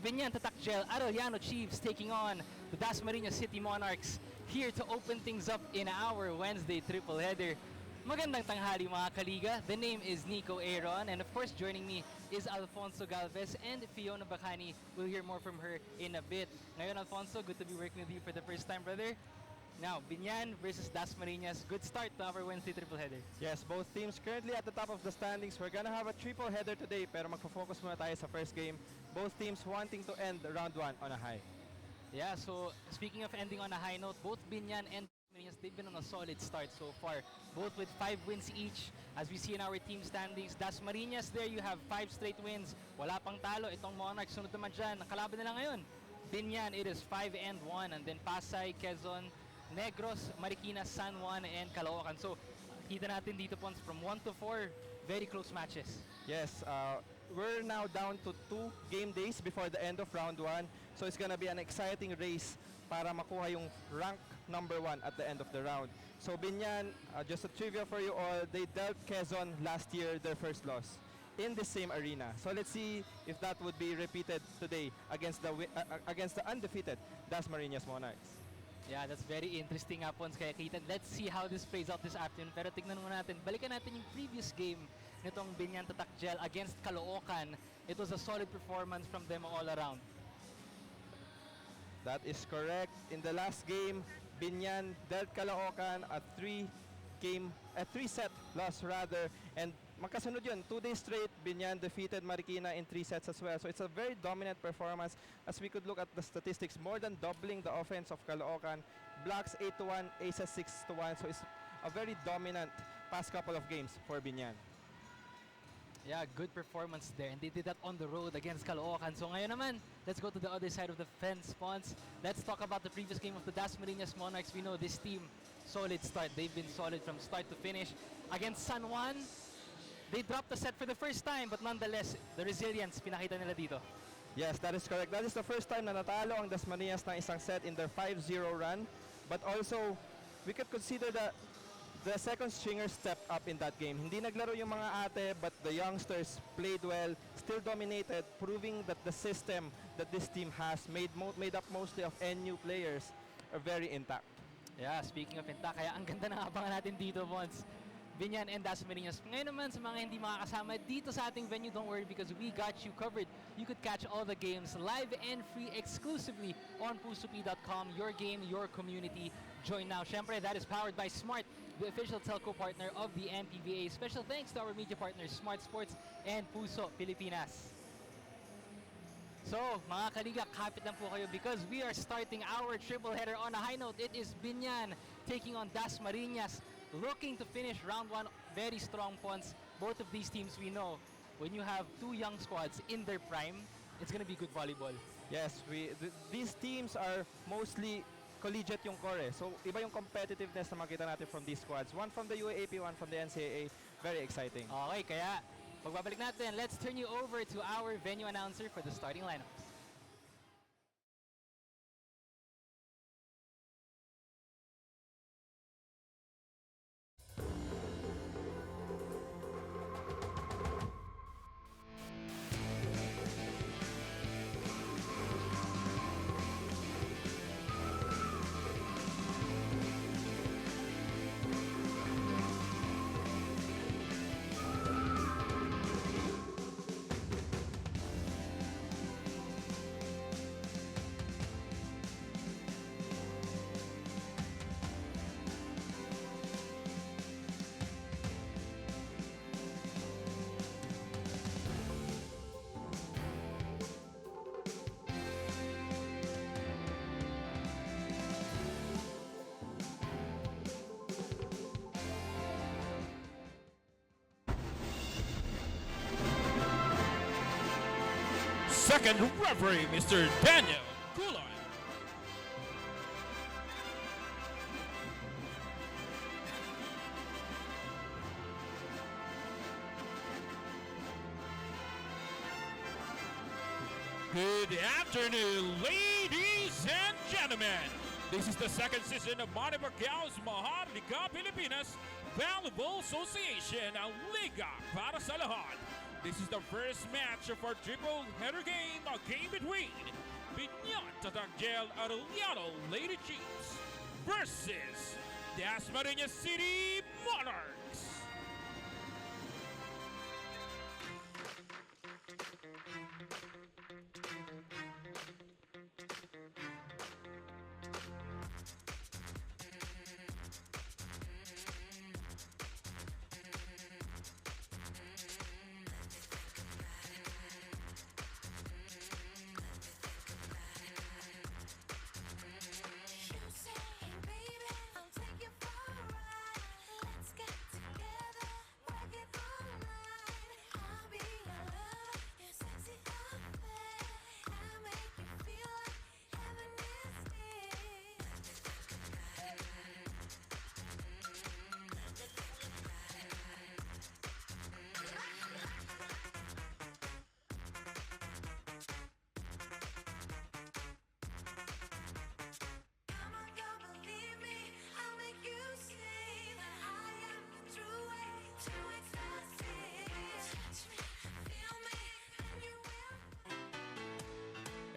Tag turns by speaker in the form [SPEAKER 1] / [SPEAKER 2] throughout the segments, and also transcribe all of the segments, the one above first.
[SPEAKER 1] The BINAN Tatakgel Arellano Chiefs taking on the Dasmarinas City Monarchs here to open things up in our Wednesday triple header. Magandang tanghali mga kaliga. The name is Nico Aaron, and of course joining me is Alfonso Galvez and Fiona Bacani. We'll hear more from her in a bit. Ngayon Alfonso, good to be working with you for the first time, brother. Now, BINAN versus Dasmarinas. Good start to our Wednesday triple header.
[SPEAKER 2] Yes, both teams currently at the top of the standings. We're gonna have a triple header today, pero magfo-focus muna tayo sa first game. Both teams wanting to end round 1 on a high.
[SPEAKER 1] Yeah, so speaking of ending on a high note, both BINAN and Dasmarinas, they've been on a solid start so far. Both with 5 wins each. As we see in our team standings, Dasmarinas, there you have 5 straight wins. Wala pang talo. Itong Monarchs, sunod naman dyan. Ang kalaban nila ngayon. BINAN, it is 5-1. And then Pasay, Quezon, Negros, Marikina, San Juan, and Caloocan. So, kita natin dito points from 1 to 4. Very close matches.
[SPEAKER 2] Yes, we're now down to 2 game days before the end of round 1. So it's gonna be an exciting race para makuha yung rank number 1 at the end of the round. So BINAN, just a trivia for you all, they dealt Quezon last year their first loss in the same arena. So let's see if that would be repeated today against the undefeated Dasmarinas Monarchs.
[SPEAKER 1] Yeah, that's very interesting nga Pons. Kaya kita, let's see how this plays out this afternoon. Pero tignan muna natin, balikan natin yung previous game nitong BINAN Tatakgel against Caloocan. It was a solid performance from them all around.
[SPEAKER 2] That is correct. In the last game, BINAN dealt Caloocan a 3-set loss rather, and magkasunod yun, 2 days straight, BINAN defeated Marikina in 3 sets as well. So it's a very dominant performance as we could look at the statistics, more than doubling the offense of Caloocan. Blocks 8-1, aces 6-1, so it's a very dominant past couple of games for BINAN.
[SPEAKER 1] Yeah, good performance there, and they did that on the road against Caloocan. So ngayon naman, let's go to the other side of the fence, Pons. Let's talk about the previous game of the Dasmarinas Monarchs. We know this team, solid start. They've been solid from start to finish. Against San Juan, they dropped the set for the first time, but nonetheless, the resilience pinakita nila dito.
[SPEAKER 2] Yes, that is correct. That is the first time na natalo ang Dasmarinas ng isang set in their 5-0 run. But also, we could consider that the second stringers stepped up in that game. Hindi naglaro yung mga ate, but the youngsters played well, still dominated, proving that the system that this team has, made up mostly of NU players, are very intact.
[SPEAKER 1] Yeah, speaking of intact, kaya ang ganda ng abangan natin dito, Pons. BINAN and Dasmarinas. Ngayon naman sa mga hindi makakasama dito sa ating venue, don't worry because we got you covered. You could catch all the games live and free exclusively on pusopi.com. Your game, your community. Join now. Syempre, that is powered by Smart, the official telco partner of the MPVA. Special thanks to our media partners, Smart Sports and Puso Pilipinas. So, mga kaliga, kapit lang po kayo because we are starting our triple header on a high note. It is BINAN taking on Dasmarinas, looking to finish round 1 very strong points. Both of these teams, we know, when you have 2 young squads in their prime, it's gonna be good volleyball.
[SPEAKER 2] Yes, these teams are mostly collegiate yung core. So, iba yung competitiveness na makita natin from these squads. One from the UAAP, one from the NCAA. Very exciting.
[SPEAKER 1] Okay, kaya pagbabalik natin, let's turn you over to our venue announcer for the starting lineups.
[SPEAKER 3] Second referee, Mr. Daniel Kulon. Good afternoon, ladies and gentlemen. This is the second season of Manny Pacquiao's Maharlika Pilipinas Volleyball Association, ang liga para sa lahat. This is the first match of our triple header game, a game between BINAN Tatagel Arellano Lady Chiefs versus Dasmarinas City Monarchs.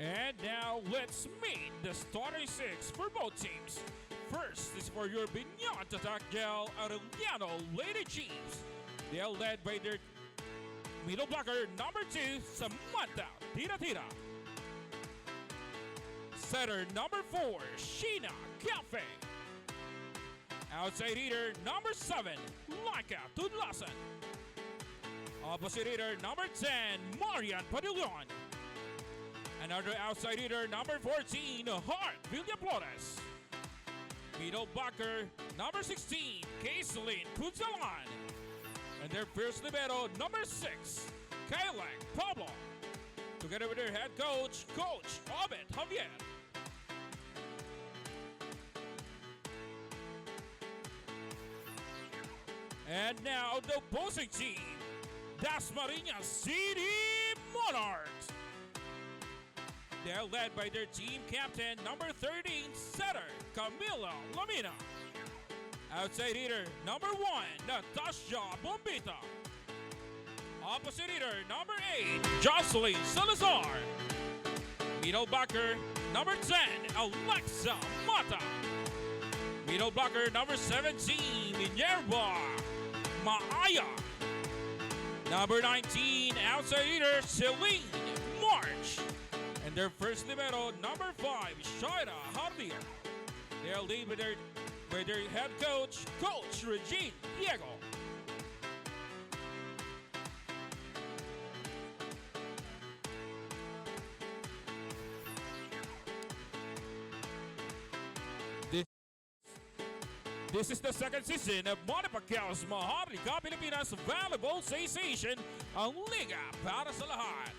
[SPEAKER 3] And now let's meet the starting six for both teams. First is for your BINAN Tatagel Arellano Lady Chiefs. They are led by their middle blocker number 2, Samantha Tira Tira. Setter number 4, Sheena Cafe. Outside hitter number 7, Laika Tudlasan. Opposite hitter number 10, Marian Padillon. Another outside hitter number 14, Hart Villaflores. Middle blocker number 16, Kaislyn Kutzalan. And their first libero number 6, Kailang Pablo. Together with their head coach, Coach Obed Javier. And now the opposing team, Dasmarinas City Monarchs. They're led by their team captain, number 13, setter, Camila Lamina. Outside hitter, number 1, Natasha Bombita. Opposite hitter, number 8, Jocelyn Salazar. Middle blocker, number 10, Alexa Mata. Middle blocker, number 17, Minerva Maaya. Number 19, outside hitter, Celine March. And their first libero, number 5, Shaira Javier. They'll lead with their head coach, Coach Regine Diego. This is the second season of Manny Pacquiao's Maharlika Pilipinas Volleyball Association, ang liga para sa lahat.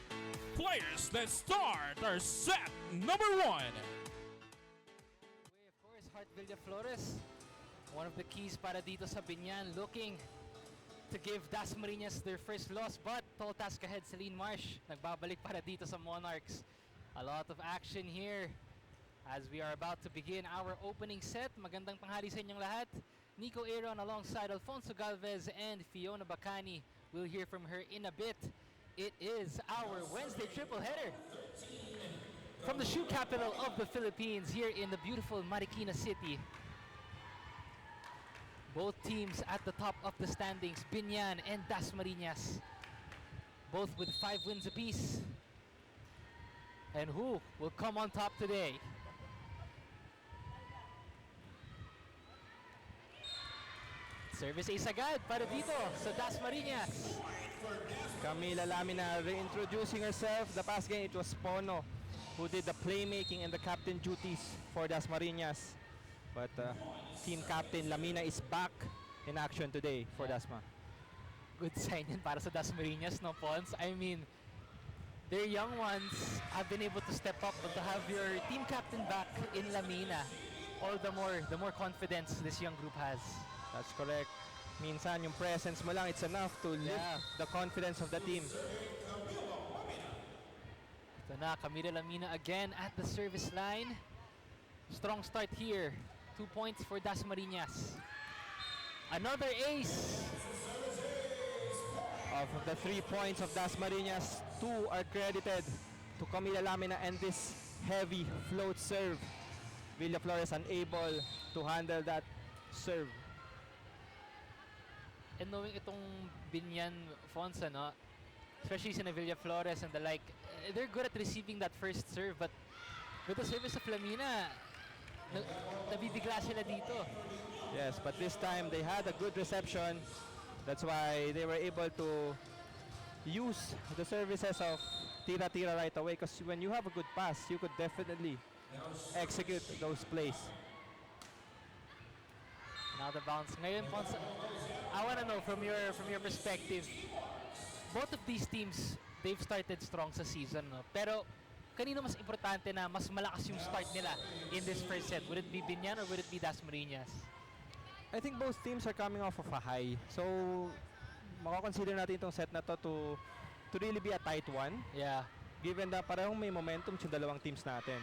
[SPEAKER 3] Players that start are set number 1.
[SPEAKER 1] Of course, Hart Villaflores, one of the keys para dito sa BINAN, looking to give Dasmarinas their first loss, but tall task ahead, Celine Marsh, nagbabalik para dito sa Monarchs. A lot of action here as we are about to begin our opening set. Magandang tanghali sa inyong lahat. Nico Aaron alongside Alfonso Galvez and Fiona Bacani. We'll hear from her in a bit. It is our Wednesday triple header from the shoe capital of the Philippines here in the beautiful Marikina City. Both teams at the top of the standings, BINAN and Dasmarinas, both with 5 wins apiece. And who will come on top today? Service ace agad para dito sa Dasmarinas.
[SPEAKER 2] Camila Lamina reintroducing herself. The past game it was Pono who did the playmaking and the captain duties for Dasmarinas. But team captain Lamina is back in action today for Dasma.
[SPEAKER 1] Good sign yan para sa Dasmarinas, no, Pons? I mean, their young ones have been able to step up, but to have your team captain back in Lamina, all the more confidence this young group has.
[SPEAKER 2] That's correct. Minsan yung presence mo lang, it's enough to lift the confidence of the team.
[SPEAKER 1] Ito na, Camila Lamina again at the service line. Strong start here. 2 points for Dasmarinas. Another ace.
[SPEAKER 2] Of the 3 points of Dasmarinas, 2 are credited to Camila Lamina and this heavy float serve. Villaflores unable to handle that serve.
[SPEAKER 1] And knowing itong Binyan Fonsa, no? Especially si Villaflores and the like, they're good at receiving that first serve, but with the service of Lamina, nabibigla sila dito.
[SPEAKER 2] Yes, but this time they had a good reception. That's why they were able to use the services of tira-tira right away, because when you have a good pass, you could definitely execute those plays.
[SPEAKER 1] Now the bounce. Ngayon, Fonsa, I want to know from your perspective, both of these teams, they've started strong sa season, no? Pero kanino mas importante na mas malakas yung start nila in this first set? Would it be Binyan or would it be Dasmarinas?
[SPEAKER 2] I think both teams are coming off of a high. So, makakonsider natin itong set na to really be a tight one.
[SPEAKER 1] Yeah.
[SPEAKER 2] Given na parehong may momentum yung dalawang teams natin.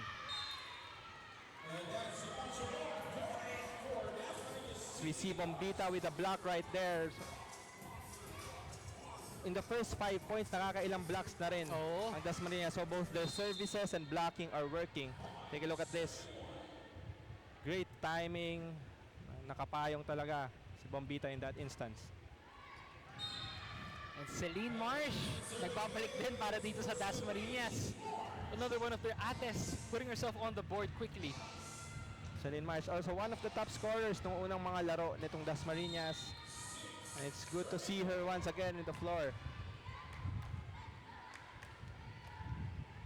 [SPEAKER 2] So we see Bombita with a block right there. In the first 5 points, nakakailang blocks na rin
[SPEAKER 1] Oo.
[SPEAKER 2] ang Dasmarinas. So both their services and blocking are working. Take a look at this. Great timing. Nakapayong talaga si Bombita in that instance.
[SPEAKER 1] And Celine Marsh, nagbabalik din para dito sa Dasmarinas. Another one of their ates, putting herself on the board quickly.
[SPEAKER 2] Celine Marsh, also one of the top scorers nung unang mga laro nitong Dasmarinas. And it's good to see her once again in the floor.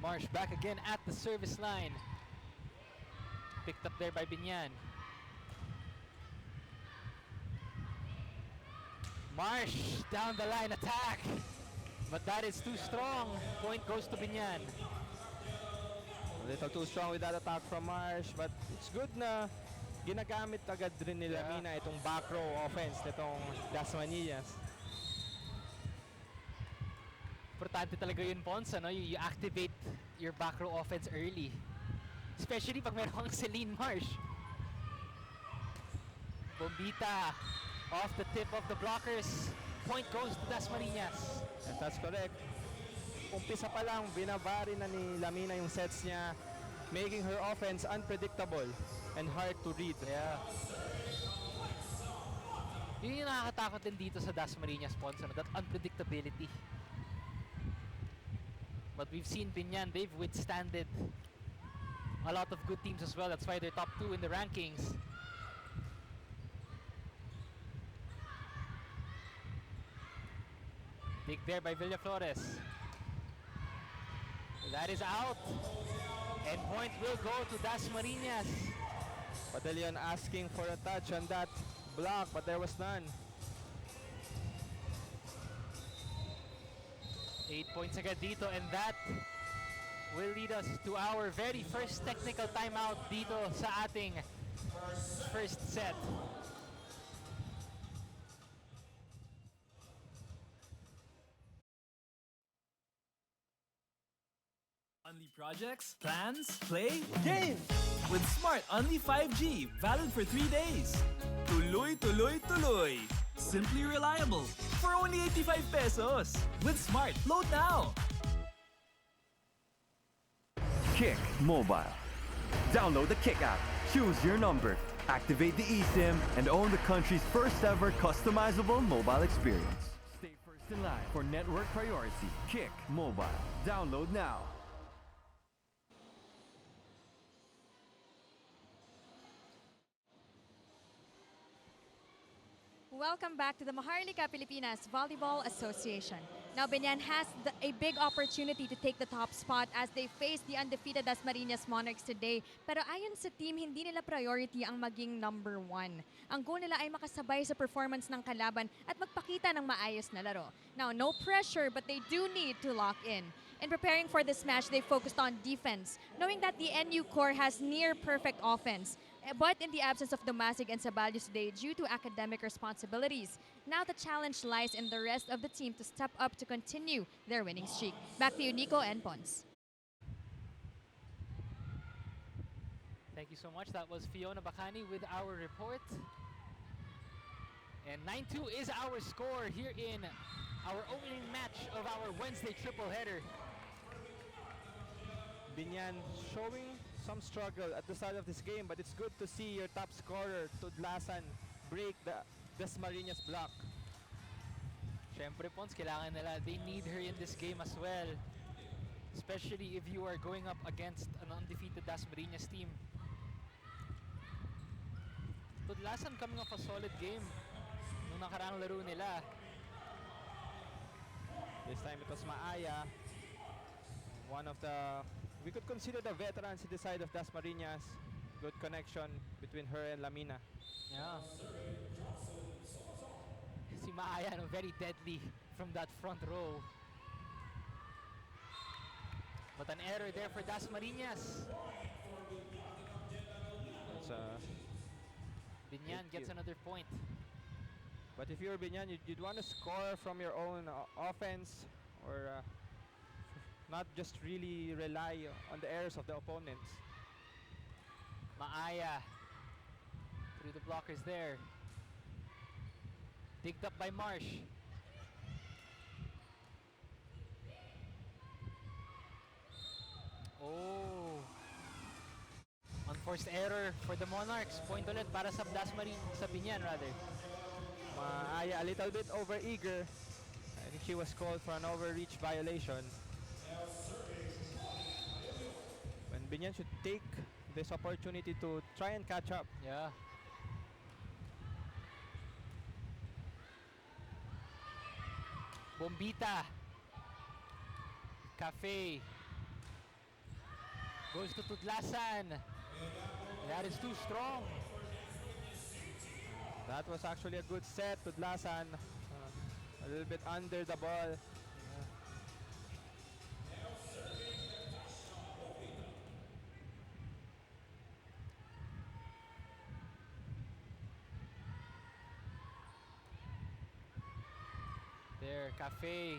[SPEAKER 1] Marsh back again at the service line. Picked up there by Binyan. Marsh down the line attack. But that is too strong. Point goes to Binyan.
[SPEAKER 2] A little too strong with that attack from Marsh, but it's good na ginagamit agad rin nila Mina itong back row offense nitong Dasmarinas.
[SPEAKER 1] Importante talaga yun, Ponsa, no? You activate your back row offense early. Especially pag meron kang Celine Marsh. Bombita off the tip of the blockers. Point goes to Dasmarinas.
[SPEAKER 2] And that's correct. Umpisa pa lang, binabari na ni Lamina yung sets niya, making her offense unpredictable and hard to read.
[SPEAKER 1] Yeah. Yun yung nakakatakot din dito sa Dasmarinas, Ponsa, no? That unpredictability. But we've seen Binyan, they've withstanded a lot of good teams as well. That's why they're top 2 in the rankings. Dig there by Villaflores. That is out. And point will go to Dasmarinas.
[SPEAKER 2] Padalion asking for a touch on that block, but there was none.
[SPEAKER 1] 8 points agad dito, and that will lead us to our very first technical timeout dito sa ating first set.
[SPEAKER 4] Only projects, plans, play, game! With Smart Only 5G, valid for 3 days. Tuloy, tuloy, tuloy. Simply reliable. For only 85 pesos. With Smart, load now!
[SPEAKER 5] Kick Mobile. Download the Kick app, choose your number, activate the eSIM, and own the country's first ever customizable mobile experience. Stay first in line for network priority. Kick Mobile. Download now.
[SPEAKER 6] Welcome back to the Maharlika Pilipinas Volleyball Association. Now, Binyan has a big opportunity to take the top spot as they face the undefeated Dasmarinas Monarchs today. Pero ayon sa team, hindi nila priority ang maging number 1. Ang goal nila ay makasabay sa performance ng kalaban at magpakita ng maayos na laro. Now, no pressure, but they do need to lock in. In preparing for this match, they focused on defense, knowing that the NU core has near-perfect offense. But in the absence of Domasig and Sabalios today due to academic responsibilities, now the challenge lies in the rest of the team to step up to continue their winning streak. Back to you, Nico and Pons.
[SPEAKER 1] Thank you so much. That was Fiona Bacani with our report. And 9-2 is our score here in our opening match of our Wednesday triple header.
[SPEAKER 2] Binyan showing some struggle at the start of this game, but it's good to see your top scorer, Tudlasan, break the Dasmarinas block.
[SPEAKER 1] Syempre, Pons, kailangan nila. They need her in this game as well. Especially if you are going up against an undefeated Dasmarinas team. Tudlasan coming off a solid game nung nakaraang laro nila.
[SPEAKER 2] This time it was Maaya, one of the, we could consider the veterans in the side of Dasmarinas. Good connection between her and Lamina.
[SPEAKER 1] Yeah. Si Maaya, no, very deadly from that front row. But an error there for Dasmarinas.
[SPEAKER 2] It's,
[SPEAKER 1] Binyan gets another point.
[SPEAKER 2] but if you're Binyan, you'd want to score from your own offense, or not just really rely on the errors of the opponents.
[SPEAKER 1] Maaya through the blockers there. Digged up by Marsh. Oh. Unforced error for the Monarchs. Point ulit para sa sa Binyan rather.
[SPEAKER 2] Maaya a little bit over-eager. I think she was called for an overreach violation. When Binyan should take this opportunity to try and catch up.
[SPEAKER 1] Yeah. Bombita. Cafe. Goes to Tudlasan. That is too strong.
[SPEAKER 2] That was actually a good set. Tudlasan a little bit under the ball.
[SPEAKER 1] There, Cafe.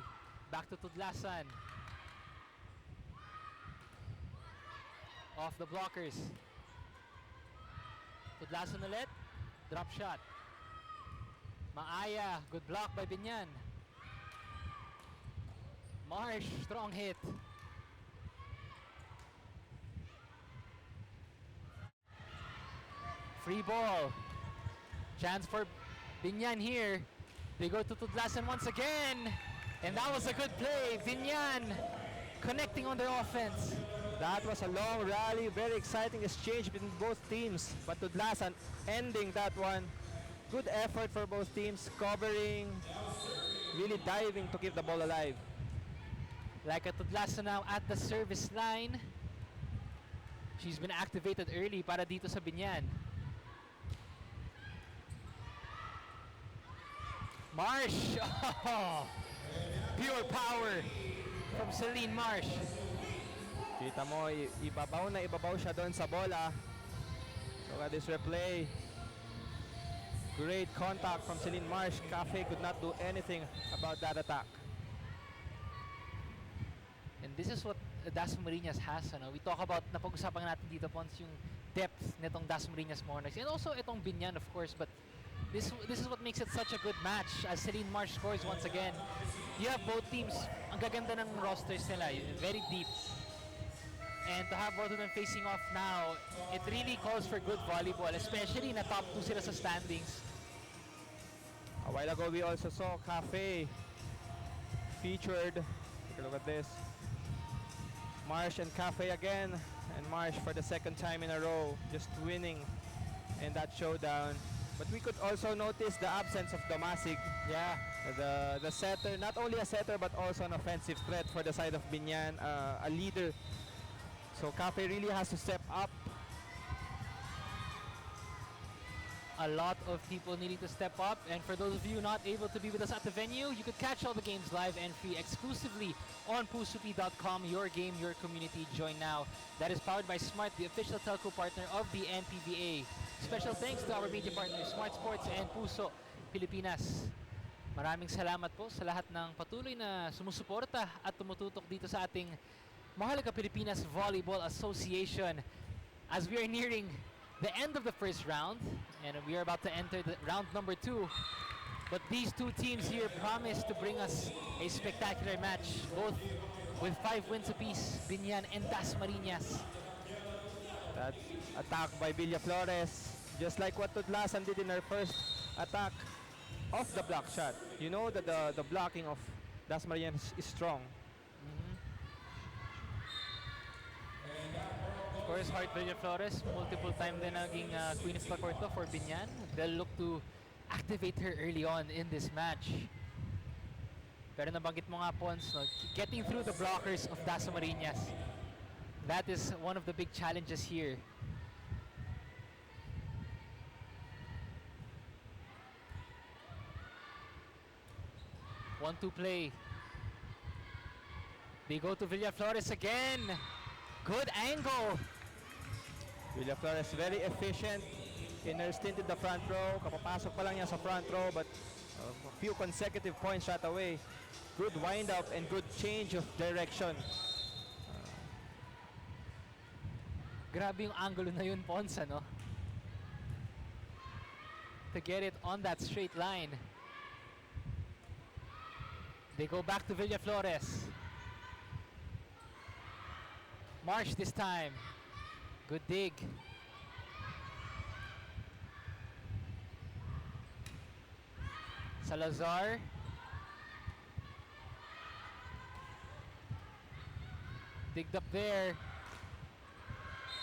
[SPEAKER 1] Back to Tudlasan. Off the blockers. Tudlasan ulit. Drop shot. Maaya. Good block by Binyan. Marsh. Strong hit. Free ball. Chance for Binyan here. They go to Tudlasan once again. And that was a good play. Binyan connecting on their offense.
[SPEAKER 2] That was a long rally, very exciting exchange between both teams. But Tudlasan ending that one. Good effort for both teams, covering, really diving to keep the ball alive.
[SPEAKER 1] Like a Tudlasan now at the service line. She's been activated early para dito sa Binyan. Marsh! Oh, pure power from Celine Marsh.
[SPEAKER 2] Kita mo, ibabaw na ibabaw siya doon sa bola. Look at this replay. Great contact from Celine Marsh. Cafe could not do anything about that attack.
[SPEAKER 1] And this is what Dasmarinas has. Ano? We talk about, napag-usapan natin dito, Pons, yung depth nitong Dasmarinas Monarchs. And also itong Binyan, of course. But this is what makes it such a good match as Celine Marsh scores once again. You have both teams, ang gaganda ng rosters nila, very deep. And to have both of them facing off now, it really calls for good volleyball, especially na top 2 sila sa standings.
[SPEAKER 2] A while ago, we also saw Cafe featured. Take a look at this. Marsh and Cafe again. And Marsh for the second time in a row, just winning in that showdown. But we could also notice the absence of Domasig.
[SPEAKER 1] Yeah.
[SPEAKER 2] The setter, not only a setter, but also an offensive threat for the side of Binyan, a leader. So Cafe really has to step up.
[SPEAKER 1] A lot of people needing to step up, and for those of you not able to be with us at the venue, you could catch all the games live and free exclusively on pusupi.com. Your game, your community. Join now. That is powered by Smart, the official telco partner of the MPVA. Special thanks to our media partners, Smart Sports and Puso Pilipinas. Maraming salamat po sa lahat ng patuloy na sumusuporta at tumututok dito sa ating Mahalaga Pilipinas Volleyball Association. As we are nearing the end of the first round, and we are about to enter the round number 2. But these two teams here promise to bring us a spectacular match, both with 5 wins apiece, BINAN and DASMARINAS.
[SPEAKER 2] That attack by Villaflores, just like what Tudlasan did in her first attack off the block shot. You know that the blocking of DASMARINAS is strong.
[SPEAKER 1] Of course, Heart Villaflores, multiple time din naging Queen of the Court to for BINAN. They'll look to activate her early on in this match. Pero nabanggit mo nga, Pons, no, getting through the blockers of DASMARINAS. That is one of the big challenges here. One-two play. They go to Villaflores again. Good angle.
[SPEAKER 2] Villaflores very efficient in her stint in the front row. Kapapasok pa lang niya sa front row, but a few consecutive points shot away. Good wind up and good change of direction.
[SPEAKER 1] Grabe yung angulo na yun, Pons, ano? To get it on that straight line. They go back to Villaflores. Marsh this time. Good dig. Salazar. Digged up there.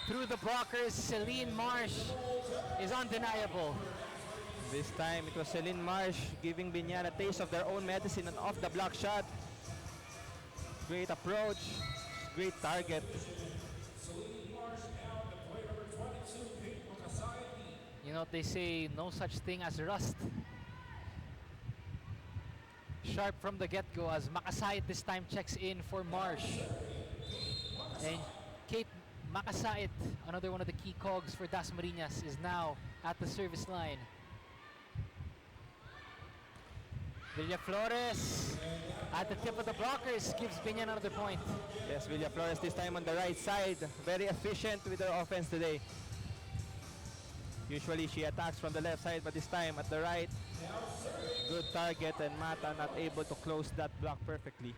[SPEAKER 1] Through the blockers, Celine Marsh is undeniable.
[SPEAKER 2] This time it was Celine Marsh giving BINAN a taste of their own medicine and off the block shot. Great approach, great target.
[SPEAKER 1] You know, they say no such thing as rust. Sharp from the get-go as Makasait this time checks in for Marsh. And Kate Makasait, another one of the key cogs for DASMARINAS, is now at the service line. Villaflores at the tip of the blockers gives BINAN another point.
[SPEAKER 2] Yes, Villaflores this time on the right side. Very efficient with her offense today. Usually she attacks from the left side, but this time at the right. Good target, and Mata not able to close that block perfectly.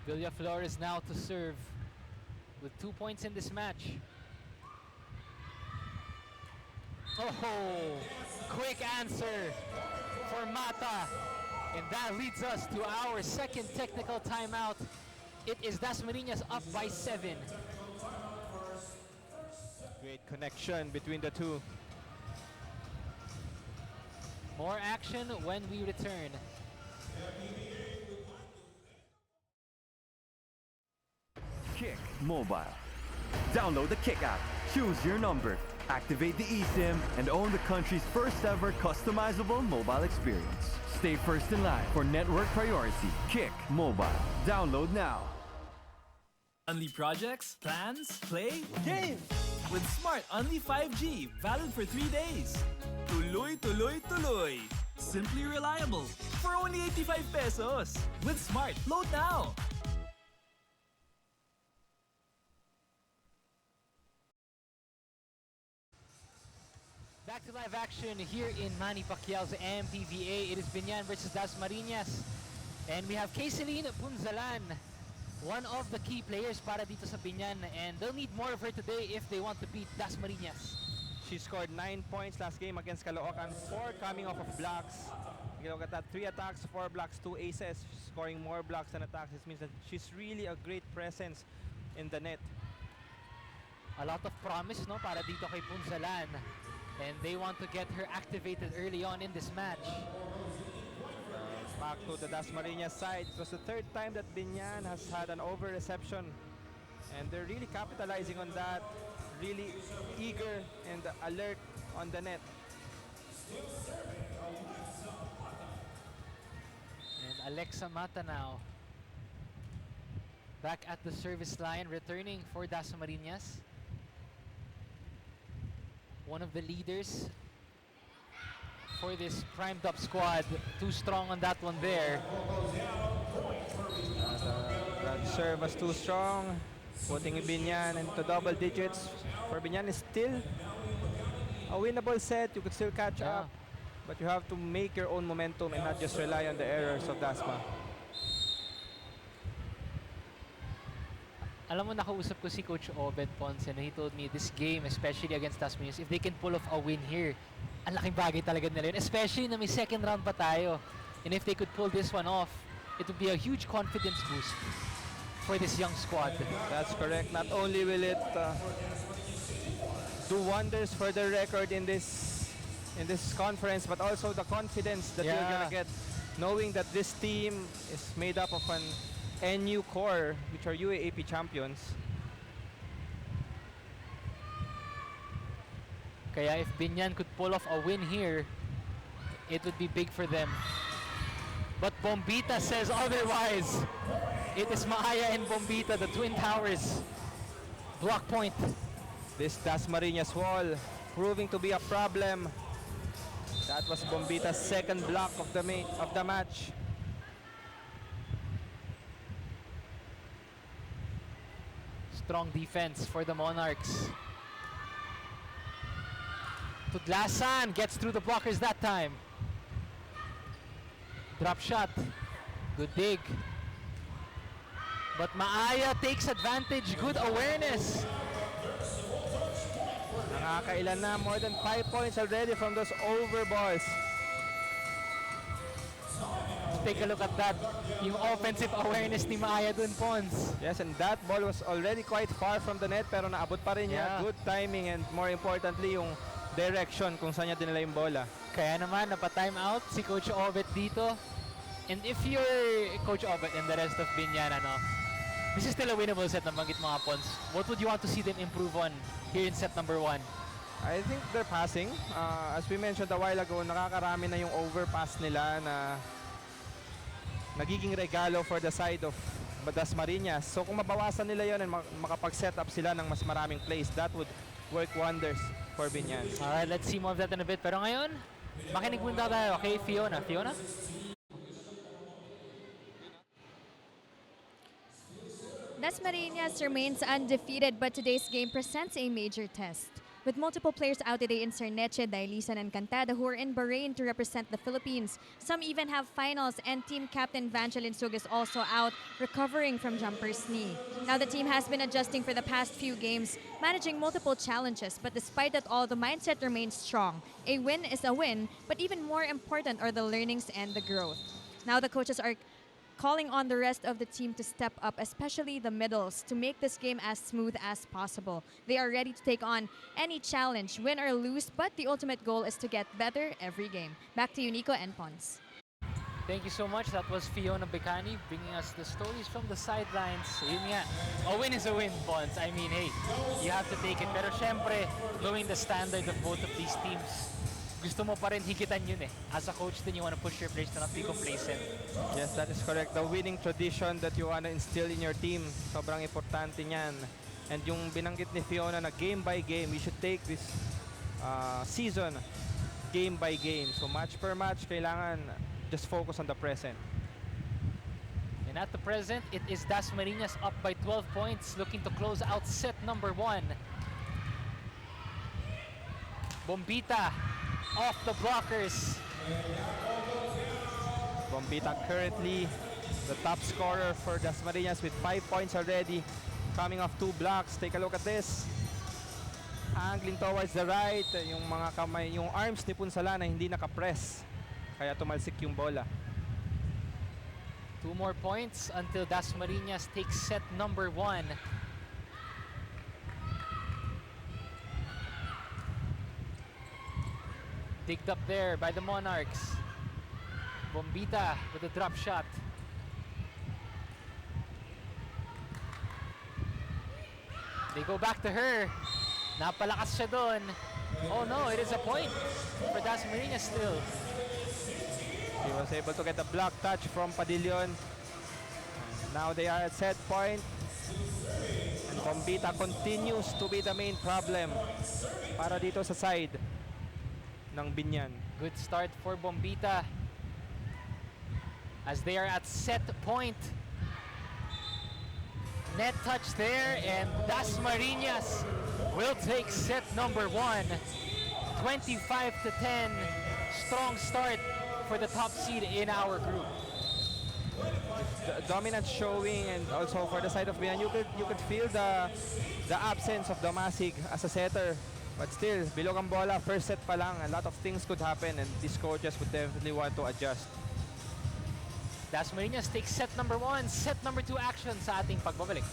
[SPEAKER 1] Villaflores now to serve with 2 points in this match. Oh, quick answer for Mata. And that leads us to our second technical timeout. It is DASMARINAS up by 7.
[SPEAKER 2] Great connection between the two.
[SPEAKER 1] More action when we return.
[SPEAKER 5] Kick Mobile. Download the Kick app, choose your number, activate the eSIM, and own the country's first ever customizable mobile experience. Stay first in line for network priority. Kick Mobile. Download now.
[SPEAKER 4] Only projects, plans, play, game! With Smart Only 5G, valid for 3 days. Tuloy, tuloy, tuloy. Simply reliable. For only 85 pesos. With Smart, load now.
[SPEAKER 1] Back to live action here in Manny Pacquiao's MPVA. It is BINAN versus DASMARINAS. And we have Kayceline Punzalan, one of the key players para dito sa BINAN, and they'll need more of her today if they want to beat DASMARINAS.
[SPEAKER 2] She scored 9 points last game against Caloocan, 4 coming off of blocks. You look at that, 3 attacks, 4 blocks, 2 aces, scoring more blocks than attacks. This means that she's really a great presence in the net.
[SPEAKER 1] A lot of promise, no, para dito kay Punzalan. And they want to get her activated early on in this match.
[SPEAKER 2] Back to the DASMARINAS side. It was the 3rd time that BINAN has had an over-reception. And they're really capitalizing on that. Really eager and alert on the net.
[SPEAKER 1] And Alexa Mata now back at the service line, returning for DASMARINAS. One of the leaders for this primed up squad. Too strong on that one there.
[SPEAKER 2] That serve was too strong. Putting BINAN into double digits. For BINAN is still a winnable set. You could still catch up. But you have to make your own momentum and not just rely on the errors of Dasma.
[SPEAKER 1] Alam mo, nakausap ko si Coach Obed Ponce and he told me this game, especially against Dasmarinas, if they can pull off a win here, ang laking bagay talaga nila yun. Especially na may second round pa tayo. And if they could pull this one off, it would be a huge confidence boost for this young squad.
[SPEAKER 2] That's correct. Not only will it do wonders for the record in this conference, but also the confidence that you're gonna get, knowing that this team is made up of an NU core, which are UAAP champions.
[SPEAKER 1] Kaya if Binyan could pull off a win here, it would be big for them. But Bombita says otherwise. It is Maaya and Bombita, the Twin Towers. Block point.
[SPEAKER 2] This Dasmarinas wall proving to be a problem. That was Bombita's second block of the match.
[SPEAKER 1] Strong defense for the Monarchs. Tudlasan gets through the blockers that time. Drop shot. Good dig. But Maaya takes advantage. Good awareness.
[SPEAKER 2] Nakakailan na, more than 5 points already from those over balls.
[SPEAKER 1] Take a look at that. Yung offensive awareness ni Maaya dun, Pons.
[SPEAKER 2] Yes, and that ball was already quite far from the net pero naabot pa rin niya.
[SPEAKER 1] Yeah.
[SPEAKER 2] Good timing and more importantly yung direction kung saan niya dinala yung bola.
[SPEAKER 1] Kaya naman, napa-time out si Coach Obet dito. And if you're Coach Obet and the rest of Binyan, this is still a winnable set na banggit mga Pons. What would you want to see them improve on here in set number 1?
[SPEAKER 2] I think they're passing. As we mentioned a while ago, nakakarami na yung overpass nila na nagiging regalo for the side of Dasmarinas. So kung mabawasan nila yon and makapag-set up sila ng mas maraming plays, that would work wonders for Binyan.
[SPEAKER 1] Alright, let's see more of that in a bit. Pero ngayon, makinig muna tayo kay Fiona. Fiona?
[SPEAKER 6] Dasmarinas remains undefeated, but today's game presents a major test. With multiple players out today in Cerneche, Dailisan, and Cantada who are in Bahrain to represent the Philippines. Some even have finals, and team captain Vangeline Sug is also out, recovering from jumper's knee. Now the team has been adjusting for the past few games, managing multiple challenges, but despite that all, the mindset remains strong. A win is a win, but even more important are the learnings and the growth. Now the coaches are calling on the rest of the team to step up, especially the middles, to make this game as smooth as possible. They are ready to take on any challenge, win or lose, but the ultimate goal is to get better every game. Back to you, Nico and Pons.
[SPEAKER 1] Thank you so much. That was Fiona Becani bringing us the stories from the sidelines. Yun nga, a win is a win, Pons. I mean, hey, you have to take it. Pero syempre, knowing the standard of both of these teams, gusto mo pa rin higitan yun eh. As a coach, then you want to push your players to not be complacent.
[SPEAKER 2] Yes, that is correct. The winning tradition that you want to instill in your team, sobrang importante niyan. And yung binanggit ni Fiona na game by game, we should take this season game by game. So match per match, kailangan just focus on the present.
[SPEAKER 1] And at the present, it is Dasmarinas up by 12 points, looking to close out set number 1. Bombita off the blockers.
[SPEAKER 2] Bombita currently the top scorer for Dasmarinas with 5 points already, coming off 2 blocks. Take a look at this. Angling towards the right, yung mga kamay, yung arms ni Punsalan na hindi nakapress. Kaya tumalsik yung bola.
[SPEAKER 1] 2 more points until Dasmarinas takes set number 1. Digged up there by the Monarchs. Bombita with a drop shot. They go back to her. Napalakas siya doon. Oh no, it is a point for Dasmarinas still.
[SPEAKER 2] He was able to get a block touch from Padillon. Now they are at set point. And Bombita continues to be the main problem para dito sa side ng Binyan.
[SPEAKER 1] Good start for Bombita as they are at set point. Net touch there, and Dasmarinas will take set number 1. 25-10. strong start for the top seed in our group.
[SPEAKER 2] The dominance showing, and also for the side of Binan, you could feel the absence of Damasig as a setter. But still, bilog ang bola, first set pa lang, a lot of things could happen and these coaches would definitely want to adjust.
[SPEAKER 1] Dasmarinas takes set number 1, set number 2 action sa ating pagbabalik.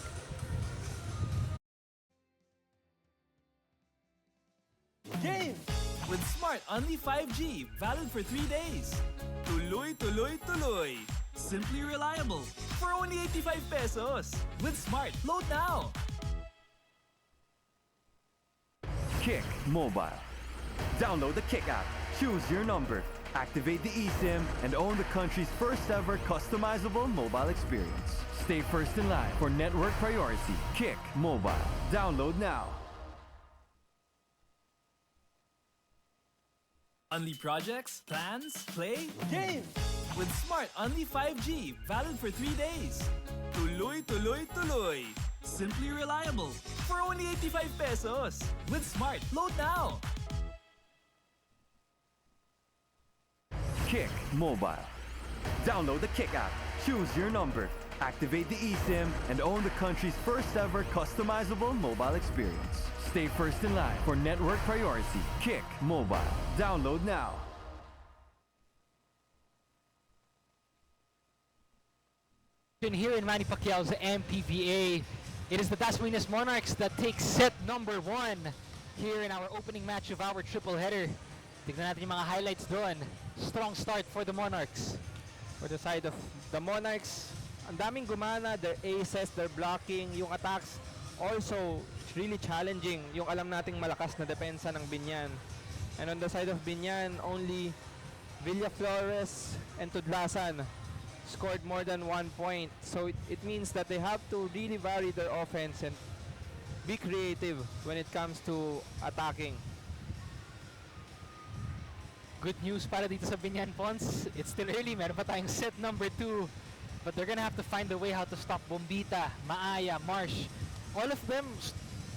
[SPEAKER 4] Game! With Smart Only 5G, valid for 3 days. Tuloy, tuloy, tuloy. Simply reliable. For only 85 pesos. With Smart, load now.
[SPEAKER 5] Kick Mobile. Download the Kick app, choose your number, activate the eSIM, and own the country's first ever customizable mobile experience. Stay first in line for network priority. Kick Mobile. Download now.
[SPEAKER 4] Only projects, plans, play, game! With Smart Only 5G, valid for 3 days. Tuloy, tuloy, tuloy. Simply reliable. For only 85 pesos. With Smart, load now.
[SPEAKER 5] Kick Mobile. Download the Kick app, choose your number, activate the eSIM, and own the country's first ever customizable mobile experience. Stay first in line for network priority. Kick Mobile. Download now.
[SPEAKER 1] Here in Manny Pacquiao's MPVA, it is the Dasmarinas Monarchs that take set number 1 here in our opening match of our triple header. Tignan natin yung mga highlights doon. Strong start for the Monarchs.
[SPEAKER 2] For the side of the Monarchs, ang daming gumana, their aces, their blocking, yung attacks. Also, it's really challenging yung alam nating malakas na depensa ng Binan. And on the side of Binan, only Villaflores and Tudlasan scored more than 1 point. So it means that they have to really vary their offense and be creative when it comes to attacking.
[SPEAKER 1] Good news para dito sa Binan Pons. It's still early, meron pa tayong set number 2. But they're gonna have to find a way how to stop Bombita, Maaya, Marsh. All of them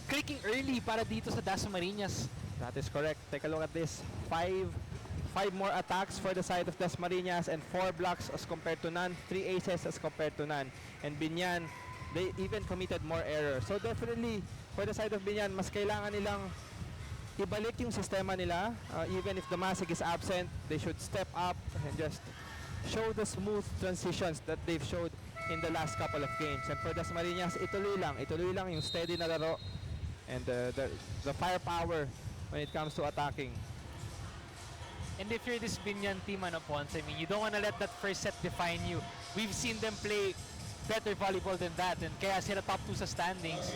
[SPEAKER 1] clicking early para dito sa Dasmarinas.
[SPEAKER 2] That is correct. Take a look at this. Five more attacks for the side of Dasmarinas and 4 blocks as compared to none. 3 aces as compared to none. And Binan, they even committed more errors. So definitely, for the side of Binan, mas kailangan nilang ibalik yung sistema nila. Even if Damasig is absent, they should step up and just show the smooth transitions that they've showed in the last couple of games. And for Dasmarinas, ituloy lang yung steady na laro and the firepower when it comes to attacking.
[SPEAKER 1] And if you're this Binan team, Pons, I mean, you don't want to let that first set define you. We've seen them play better volleyball than that, and kaya sila top 2 sa standings.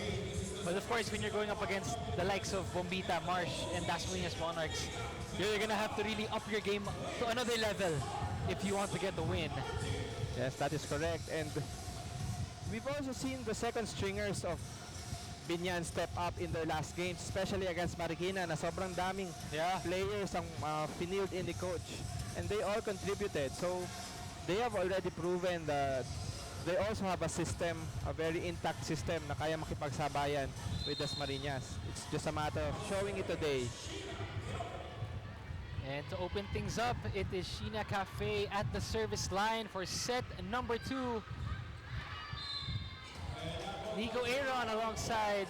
[SPEAKER 1] But of course, when you're going up against the likes of Bombita, Marsh, and Dasmarinas Monarchs, you're gonna have to really up your game to another level if you want to get the win.
[SPEAKER 2] Yes, that is correct. And we've also seen the second stringers of Binan step up in their last games, especially against Marikina na sobrang daming players ang pinield in the coach. And they all contributed. So they have already proven that they also have a system, a very intact system na kaya makipagsabayan with Dasmarinas. It's just a matter of showing it today.
[SPEAKER 1] And to open things up, it is Sheena Cafe at the service line for set number 2. Nico Aaron alongside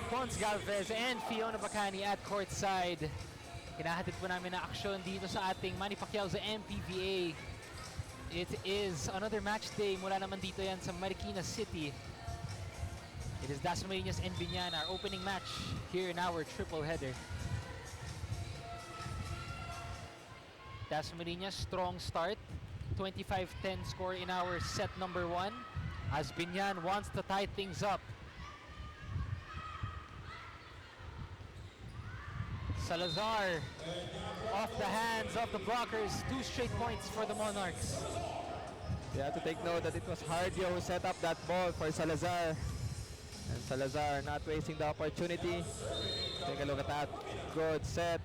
[SPEAKER 1] Pons Galvez and Fiona Bacani at courtside. Hinahatid po namin na aksyon dito sa ating Manny Pacquiao's MPVA. It is another match day mula naman dito yan sa Marikina City. It is Dasmarinas and Binan, our opening match here in our triple header. Dasmarinas, strong start. 25-10 score in our set number 1. As Binan wants to tie things up. Salazar off the hands of the blockers. 2 straight points for the Monarchs.
[SPEAKER 2] You have to take note that it was Hardio who set up that ball for Salazar. And Salazar not wasting the opportunity. Take a look at that. Good set.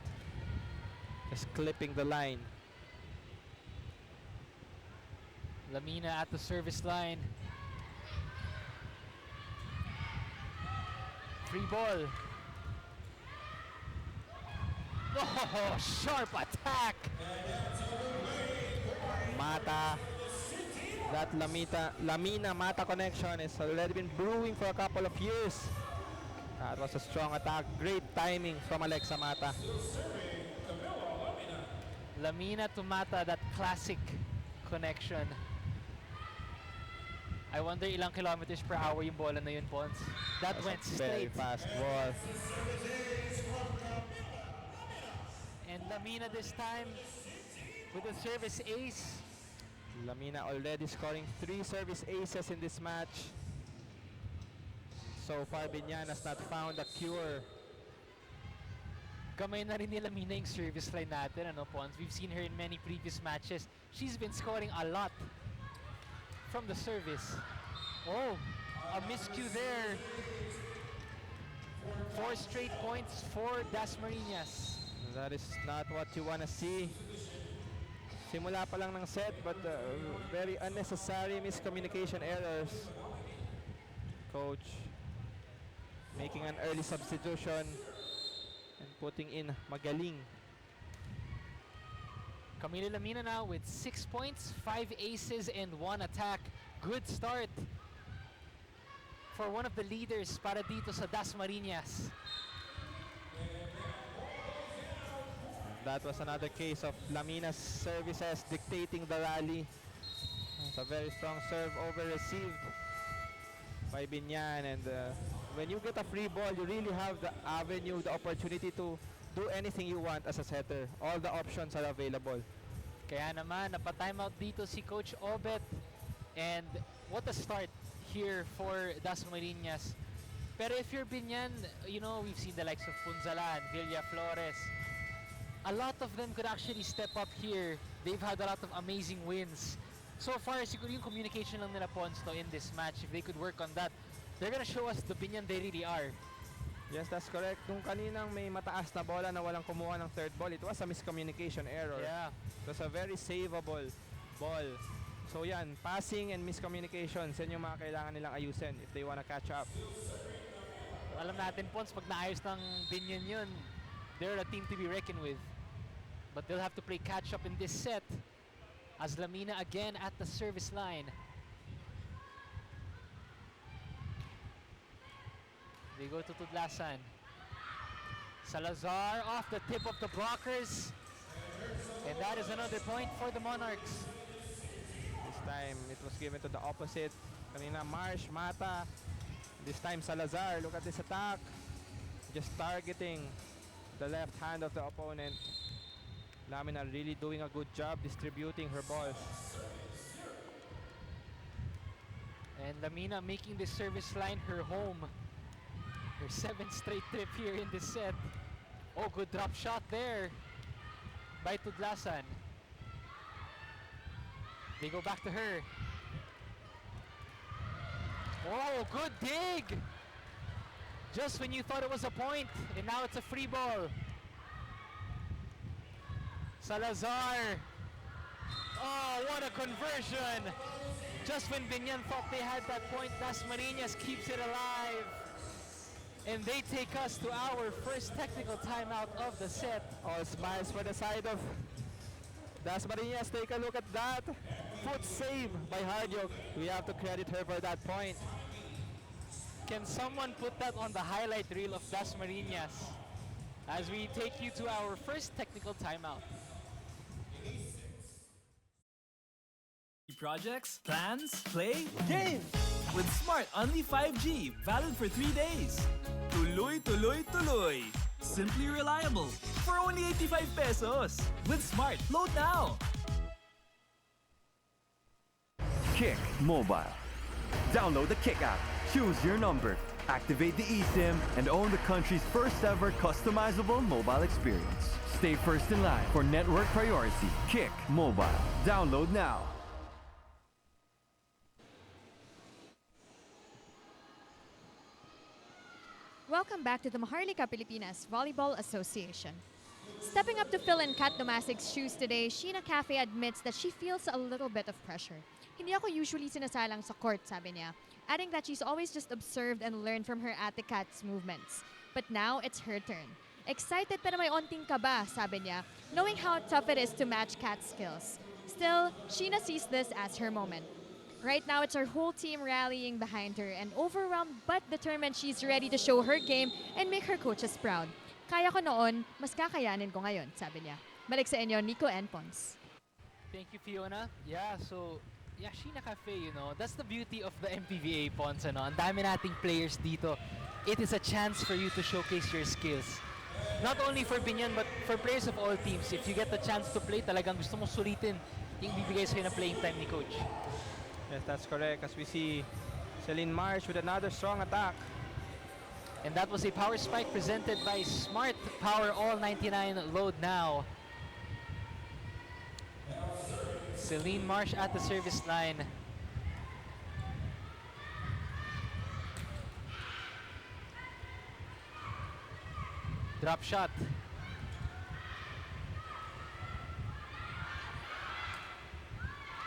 [SPEAKER 2] Just clipping the line.
[SPEAKER 1] Lamina at the service line. Free ball. Oh, sharp attack.
[SPEAKER 2] Mata. That Lamina-Mata connection has already been brewing for a couple of years. That was a strong attack. Great timing from Alexa Mata.
[SPEAKER 1] Lamina to Mata, that classic connection. I wonder ilang kilometers per hour yung bola na yun, Pons. That went
[SPEAKER 2] Very
[SPEAKER 1] straight.
[SPEAKER 2] fast ball.
[SPEAKER 1] And Lamina this time with a service ace.
[SPEAKER 2] Lamina already scoring 3 service aces in this match. So far, Binyan has not found a cure.
[SPEAKER 1] Kamay na rin ni Lamina yung service line natin, ano, Pons? We've seen her in many previous matches. She's been scoring a lot from the service. Oh, a miscue there. 4 straight points for DASMARINAS.
[SPEAKER 2] That is not what you want to see. Simula pa lang ng set, but very unnecessary miscommunication errors. Coach making an early substitution and putting in Magaling.
[SPEAKER 1] Camila Lamina now with 6 points, 5 aces, and 1 attack. Good start for one of the leaders para dito sa DASMARINAS.
[SPEAKER 2] That was another case of Lamina's services dictating the rally. It's a very strong serve over received by Binyan, and when you get a free ball, you really have the avenue, the opportunity to do anything you want as a setter. All the options are available.
[SPEAKER 1] Kaya naman, napa-timeout dito si Coach Obet. And what a start here for DASMARINAS. Pero if you're Binyan, you know, we've seen the likes of Punzalan, Villa Flores. A lot of them could actually step up here. They've had a lot of amazing wins. So far, siguro yung communication lang nila, Pons, no, in this match, if they could work on that, they're gonna show us the Binyan they really are.
[SPEAKER 2] Yes, that's correct. Nung kaninang may mataas na bola na walang kumuha ng third ball, it was a miscommunication error.
[SPEAKER 1] Yeah.
[SPEAKER 2] It was a very savable ball. So yan, passing and miscommunications, yan yung mga kailangan nilang ayusin if they wanna catch up.
[SPEAKER 1] Alam natin, Pons, pag naayos ng Binyan yun, they're a team to be reckoned with. But they'll have to play catch up in this set as Lamina again at the service line. They go to Tudlasan. Salazar off the tip of the blockers. And that is another point for the Monarchs.
[SPEAKER 2] This time, it was given to the opposite. Kanina, Marsh, Mata. This time, Salazar. Look at this attack. Just targeting the left hand of the opponent. Lamina really doing a good job distributing her balls.
[SPEAKER 1] And Lamina making this service line her home. Her 7th straight trip here in this set. Oh, good drop shot there by Tudlasan. They go back to her. Oh, good dig! Just when you thought it was a point, and now it's a free ball. Salazar. Oh, what a conversion! Just when Binyan thought they had that point, DASMARINAS keeps it alive. And they take us to our first technical timeout of the set.
[SPEAKER 2] All smiles for the side of DASMARINAS. Take a look at that. Foot save by Hardyok. We have to credit her for that point.
[SPEAKER 1] Can someone put that on the highlight reel of DASMARINAS as we take you to our first technical timeout?
[SPEAKER 4] Projects, plans, play, game! With Smart Only 5G, valid for 3 days. Tuloy, tuloy, tuloy. Simply reliable. For only 85 pesos. With Smart, load now.
[SPEAKER 5] Kick Mobile. Download the Kick app, choose your number, activate the eSIM, and own the country's first ever customizable mobile experience. Stay first in line for network priority. Kick Mobile. Download now.
[SPEAKER 6] Welcome back to the Maharlika Pilipinas Volleyball Association. Stepping up to fill in Kat Domasik's shoes today, Sheena Cafe admits that she feels a little bit of pressure. Hindi ako usually sinasalang sa court, sabi niya, adding that she's always just observed and learned from her ate Kat's movements. But now it's her turn. Excited pero may onting kaba, sabi niya, knowing how tough it is to match Kat's skills. Still, Sheena sees this as her moment. Right now, it's her whole team rallying behind her and overwhelmed but determined she's ready to show her game and make her coaches proud. Kaya ko noon, mas kakayanin ko ngayon, sabi niya. Balik sa inyo, Nico and Pons.
[SPEAKER 1] Thank you, Fiona. Yeah, so, yeah, Sheena Cafe, you know, that's the beauty of the MPVA, Pons, ano. Ang dami nating players dito. It is a chance for you to showcase your skills. Not only for Binyan, but for players of all teams. If you get the chance to play, talagang gusto mo sulitin yung bibigay sa'yo na playing time ni Coach.
[SPEAKER 2] Yes, that's correct. As we see Celine Marsh with another strong attack.
[SPEAKER 1] And that was a power spike presented by Smart. Power all 99 load now. Celine Marsh at the service line. Drop shot.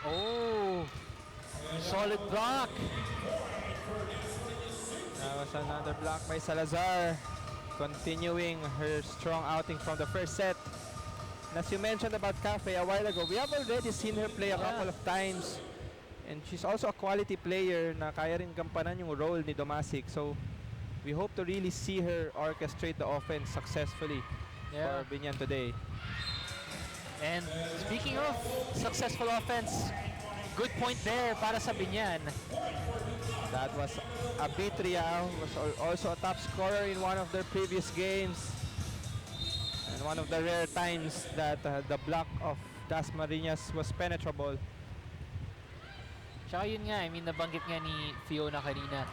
[SPEAKER 1] Oh, solid block.
[SPEAKER 2] That was another block by Salazar, continuing her strong outing from the first set. And as you mentioned about Cafe a while ago, we have already seen her play a couple of times. And she's also a quality player na kaya rin gampanan yung role ni Domasic. So we hope to really see her orchestrate the offense successfully for Binyan today.
[SPEAKER 1] And speaking of successful offense, good point there para sa Binyan.
[SPEAKER 2] That was Abitria, was also a top scorer in one of their previous games. And one of the rare times that the block of Dasmarinas was penetrable.
[SPEAKER 1] Tsaka yun nga, I mean, nabanggit nga ni Fiona kanina,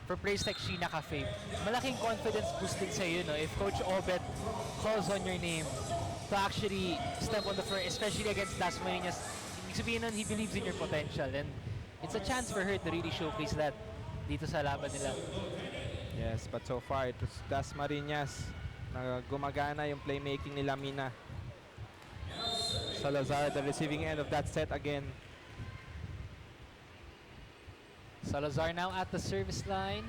[SPEAKER 1] for players like Sheena Cafe, malaking confidence boosting sa'yo, no? If Coach Obet calls on your name to actually step on the floor, especially against Dasmarinas, ibig sabihin nun, he believes in your potential. And it's a chance for her to really showcase that dito sa laban nila.
[SPEAKER 2] Yes, but so far it was Dasmarinas na gumagana yung playmaking ni Lamina. Salazar, the receiving end of that set again.
[SPEAKER 1] Salazar now at the service line.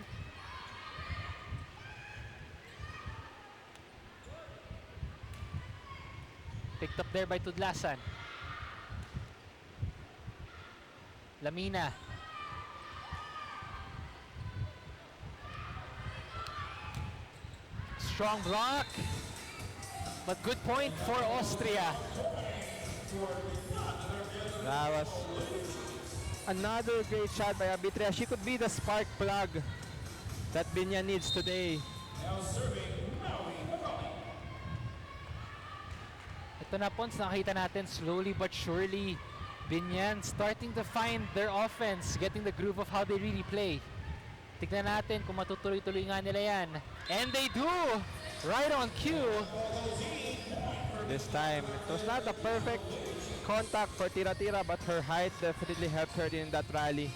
[SPEAKER 1] Picked up there by Tudlasan. Lamina. Strong block. But good point for Austria.
[SPEAKER 2] That was another great shot by Abitria. She could be the spark plug that Binyan needs today.
[SPEAKER 1] Ito na, Pons, nakita natin slowly but surely Binyan starting to find their offense, getting the groove of how they really play. Tignan natin kung matutuloy-tuloy nga nila yan. And they do! Right on cue.
[SPEAKER 2] This time, it was not a perfect contact for Tira-Tira, but her height definitely helped her in that rally.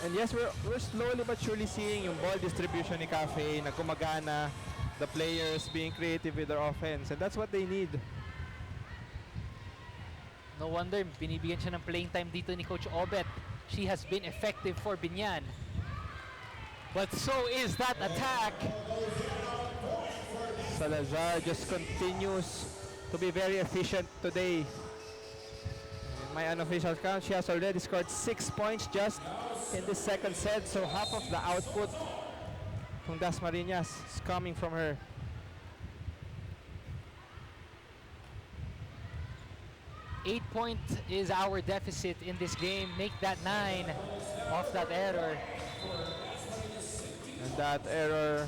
[SPEAKER 2] And yes, we're slowly but surely seeing yung ball distribution ni Cafe na gumagana, the players being creative with their offense, and that's what they need.
[SPEAKER 1] No wonder, binibigyan siya ng playing time dito ni Coach Obet. She has been effective for Binyan. But so is that attack.
[SPEAKER 2] Salazar just continues to be very efficient today. In my unofficial count, she has already scored 6 points just in this second set, so half of the output from Dasmarinas is coming from her.
[SPEAKER 1] Eight point is our deficit in this game. Make that 9 off that error.
[SPEAKER 2] And that error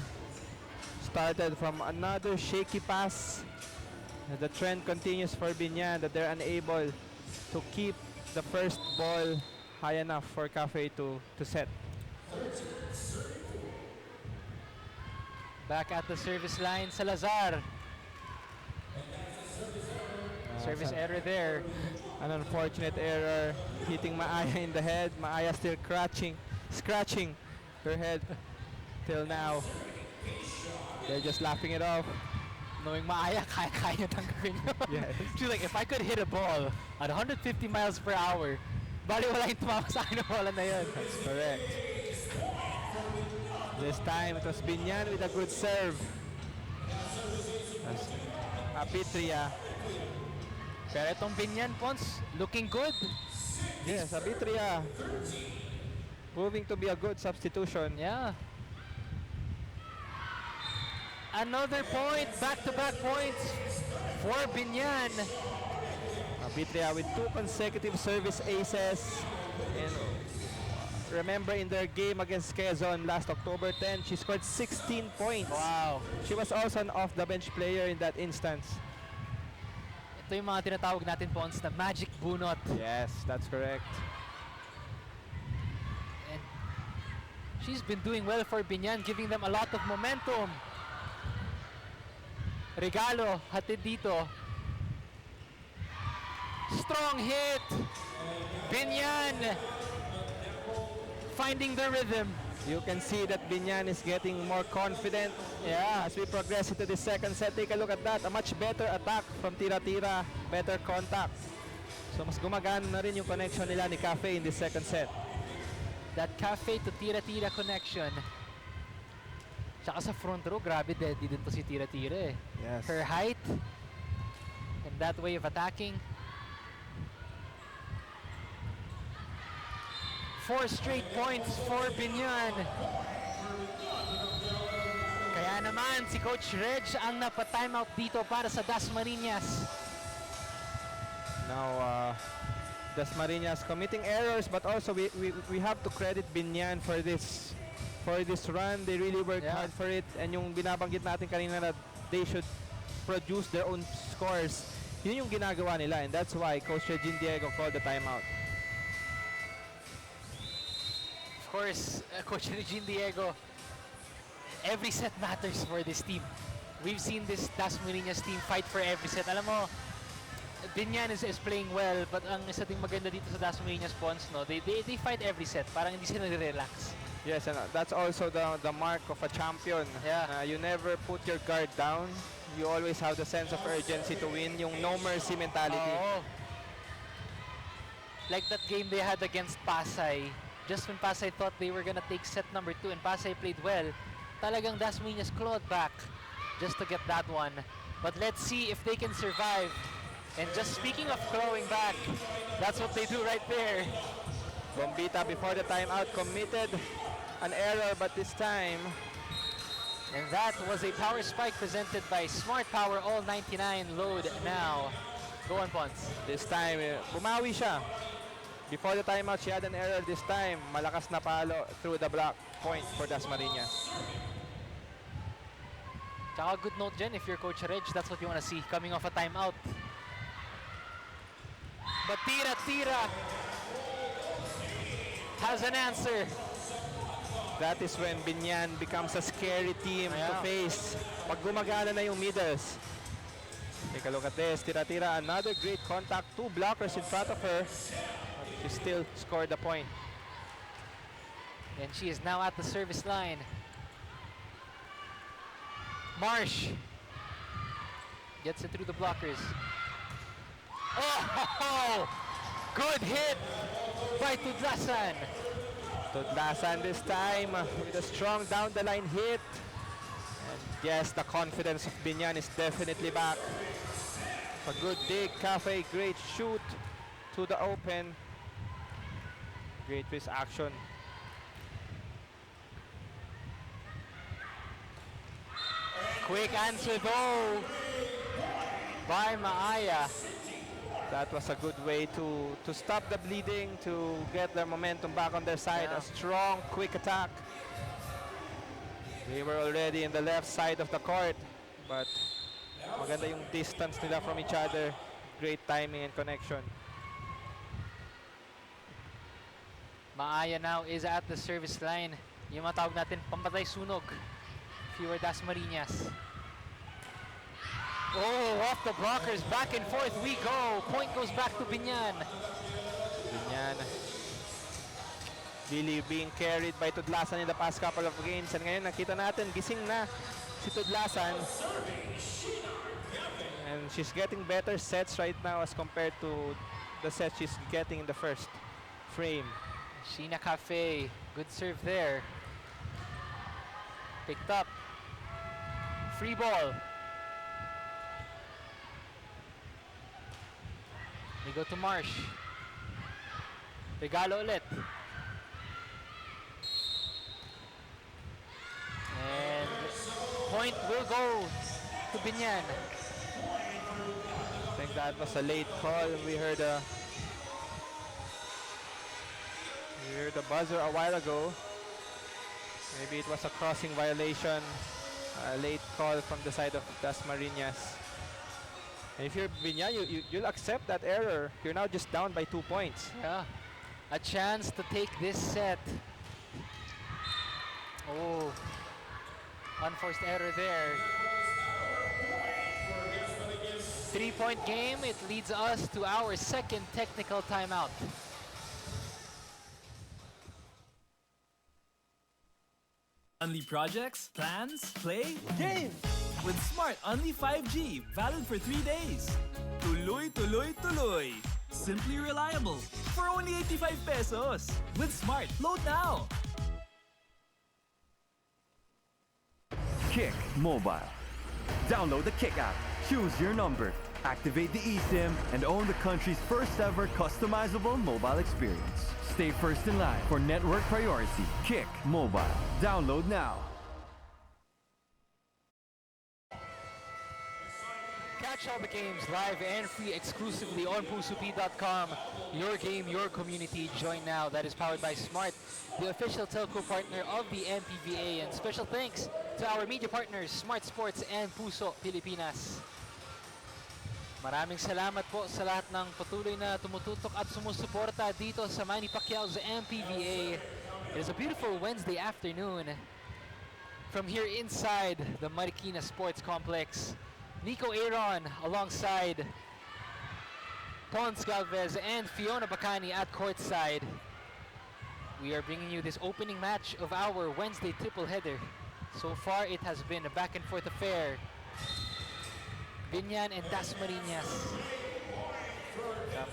[SPEAKER 2] started from another shaky pass. And the trend continues for Binyan that they're unable to keep the first ball high enough for Cafe to set.
[SPEAKER 1] Back at the service line, Salazar. Service error there.
[SPEAKER 2] An unfortunate error, hitting Maaya in the head. Maaya still scratching her head till now. They're just laughing it off.
[SPEAKER 1] Knowing Maaya, kaya tanggapin yun.
[SPEAKER 2] Yes.
[SPEAKER 1] She's like, if I could hit a ball at 150 miles per hour, bali wala yung tumama sa akin ng bola na yun.
[SPEAKER 2] That's correct. This time it was Binyan with a good serve. Apitria.
[SPEAKER 1] Pero itong Binyan, Pons, looking good.
[SPEAKER 2] Yes, Apitria. Proving to be a good substitution.
[SPEAKER 1] Yeah. Another point, back-to-back points for Binyan.
[SPEAKER 2] Apitria with 2 consecutive service aces. And remember in their game against Quezon last October 10, she scored 16 points.
[SPEAKER 1] Wow.
[SPEAKER 2] She was also an off-the-bench player in that instance.
[SPEAKER 1] Ito yung mga tinatawag natin, Pons, na magic bunot.
[SPEAKER 2] Yes, that's correct.
[SPEAKER 1] And she's been doing well for Binyan, giving them a lot of momentum. Regalo, hatid dito. Strong hit. Binyan finding the rhythm.
[SPEAKER 2] You can see that Binyan is getting more confident.
[SPEAKER 1] Yeah.
[SPEAKER 2] As we progress into the second set, take a look at that. A much better attack from tira-tira, better contact. So mas gumagana na rin yung connection nila ni Cafe in the second set.
[SPEAKER 1] That cafe to tira-tira connection. Tsaka sa front row, grabe deadly din to si tira-tira eh.
[SPEAKER 2] Yes.
[SPEAKER 1] Her height and that way of attacking. 4 straight points for Binyan. Kaya naman si Coach Reg ang napa-timeout dito para sa DASMARINAS.
[SPEAKER 2] Now, Dasmarinas committing errors, but also we have to credit Binyan for this run. They really worked
[SPEAKER 1] Yeah.
[SPEAKER 2] hard for it, and yung binabanggit natin kanina na they should produce their own scores. Yun yung ginagawa nila, and that's why Coach Regine Diego called the timeout.
[SPEAKER 1] Of course, Coach Regine Diego, every set matters for this team. We've seen this DASMARINAS team fight for every set. Alam mo, Binyan is playing well, but ang isa ding maganda dito sa DASMARINAS Pons, no, they fight every set. Parang hindi sila nire-relax.
[SPEAKER 2] Yes, and that's also the mark of a champion.
[SPEAKER 1] Yeah.
[SPEAKER 2] You never put your guard down. You always have the sense of urgency to win, yung no mercy mentality.
[SPEAKER 1] Oo. Like that game they had against Pasay. Just when Pasay thought they were gonna take set number 2 and Pasay played well, talagang DASMARINAS clawed back just to get that one. But let's see if they can survive. And just speaking of clawing back, that's what they do right there.
[SPEAKER 2] Bombita before the timeout committed an error, but this time
[SPEAKER 1] And that was a power spike presented by Smart Power All 99 load now. Go on, Pons.
[SPEAKER 2] This time, bumawi siya. Before the timeout, she had an error this time. Malakas na palo through the block point for Dasmarinas.
[SPEAKER 1] Tsaka good note dyan, if you're Coach Reg, that's what you want to see coming off a timeout. But tira-tira has an answer.
[SPEAKER 2] That is when Binyan becomes a scary team to
[SPEAKER 1] Yeah.
[SPEAKER 2] face. Pag gumagana na yung middles. Take a look at this. Tira-tira, another great contact. 2 blockers in front of her. She still scored the point.
[SPEAKER 1] And she is now at the service line. Marsh gets it through the blockers. Oh, good hit by Tudlasan.
[SPEAKER 2] Tudlasan this time with a strong down the line hit. And yes, the confidence of Binyan is definitely back. A good dig, Cafe, great shoot to the open. Great wrist action.
[SPEAKER 1] Quick answer though by Maaya.
[SPEAKER 2] That was a good way to stop the bleeding, to get their momentum back on their side.
[SPEAKER 1] Yeah.
[SPEAKER 2] A strong, quick attack. They were already in the left side of the court, but maganda yung distance nila from each other. Great timing and connection.
[SPEAKER 1] Maaya now is at the service line. Yung matawag natin, pampatay sunog. If you were DASMARINAS. Oh, off the blockers, back and forth we go. Point goes back to Binyan.
[SPEAKER 2] Binyan really being carried by Tudlasan in the past couple of games. And ngayon nakita natin, gising na si Tudlasan. And she's getting better sets right now as compared to the sets she's getting in the first frame.
[SPEAKER 1] Sheena Cafe, good serve there. Picked up Free ball. They go to Marsh. Regalo ulit. And point will go to Binyan.
[SPEAKER 2] I think that was a late call. We heard the buzzer a while ago. Maybe it was a crossing violation. A late call from the side of DASMARINAS. And if you're Binyan, you'll accept that error. You're now just down by 2 points.
[SPEAKER 1] Yeah. A chance to take this set. Oh. Unforced error there. 3-point game. It leads us to our second technical timeout.
[SPEAKER 4] Only projects, plans, play, game! With Smart Only 5G, valid for 3 days. Tuloy, tuloy, tuloy. Simply reliable. For only 85 pesos. With Smart, load now!
[SPEAKER 5] Kick Mobile. Download the Kick app, choose your number, activate the eSIM, and own the country's first ever customizable mobile experience. Stay first in line for network priority. Kick Mobile. Download now.
[SPEAKER 1] Catch all the games live and free exclusively on pusup.com. Your game, your community. Join now. That is powered by Smart, the official telco partner of the MPVA. And special thanks to our media partners, Smart Sports and Puso Pilipinas. Maraming salamat po sa lahat ng patuloy na tumututok at sumusuporta dito sa Manny Pacquiao's MPVA. It is a beautiful Wednesday afternoon from here inside the Marikina Sports Complex. Nico Aaron alongside Pons Galvez and Fiona Bacani at courtside. We are bringing you this opening match of our Wednesday triple header. So far, it has been a back and forth affair. Binyan and DASMARINAS.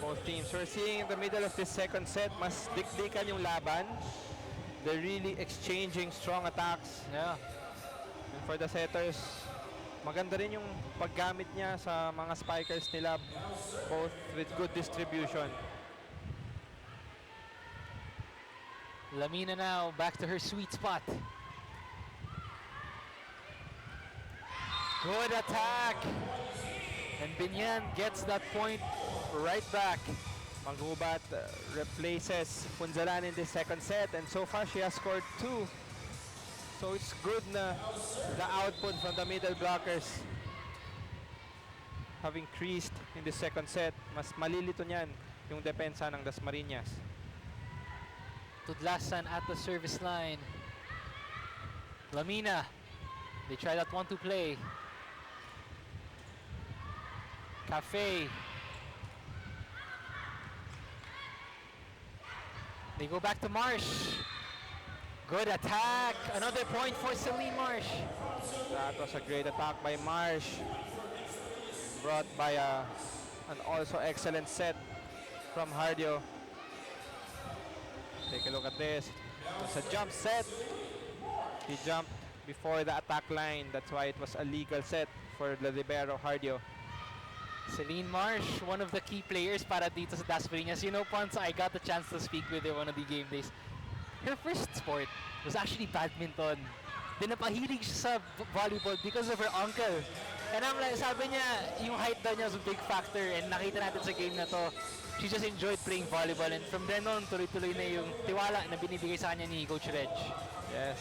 [SPEAKER 2] Both teams, we're seeing in the middle of this second set, mas dikdikan yung laban. They're really exchanging strong attacks.
[SPEAKER 1] Yeah.
[SPEAKER 2] And for the setters, maganda rin yung paggamit niya sa mga spikers nila, both with good distribution.
[SPEAKER 1] Lamina now back to her sweet spot. Good attack. And Binyan gets that point right back.
[SPEAKER 2] Manghubat replaces Punzalan in the second set, and so far she has scored 2. So it's good na the output from the middle blockers have increased in the second set. Mas malilito niyan yung depensa ng DASMARINAS.
[SPEAKER 1] Tudlasan at the service line. Lamina. They try that 1-2 play. Cafe. They go back to Marsh. Good attack. Another point for Celine Marsh.
[SPEAKER 2] That was a great attack by Marsh. Brought by an also excellent set from Hardio. Take a look at this. It's a jump set. He jumped before the attack line. That's why it was a legal set for the libero Hardio.
[SPEAKER 1] Celine Marsh, one of the key players para dito sa DASMARINAS. You know, Pons, I got the chance to speak with her one of the game days. Her first sport was actually badminton. Then napahilig siya sa volleyball because of her uncle. And I'm like, sabi niya, yung height daw niya was a big factor, and nakita natin sa game na to, she just enjoyed playing volleyball, and from then on, tuloy-tuloy na yung tiwala na binibigay sa kanya ni Coach Reg.
[SPEAKER 2] Yes,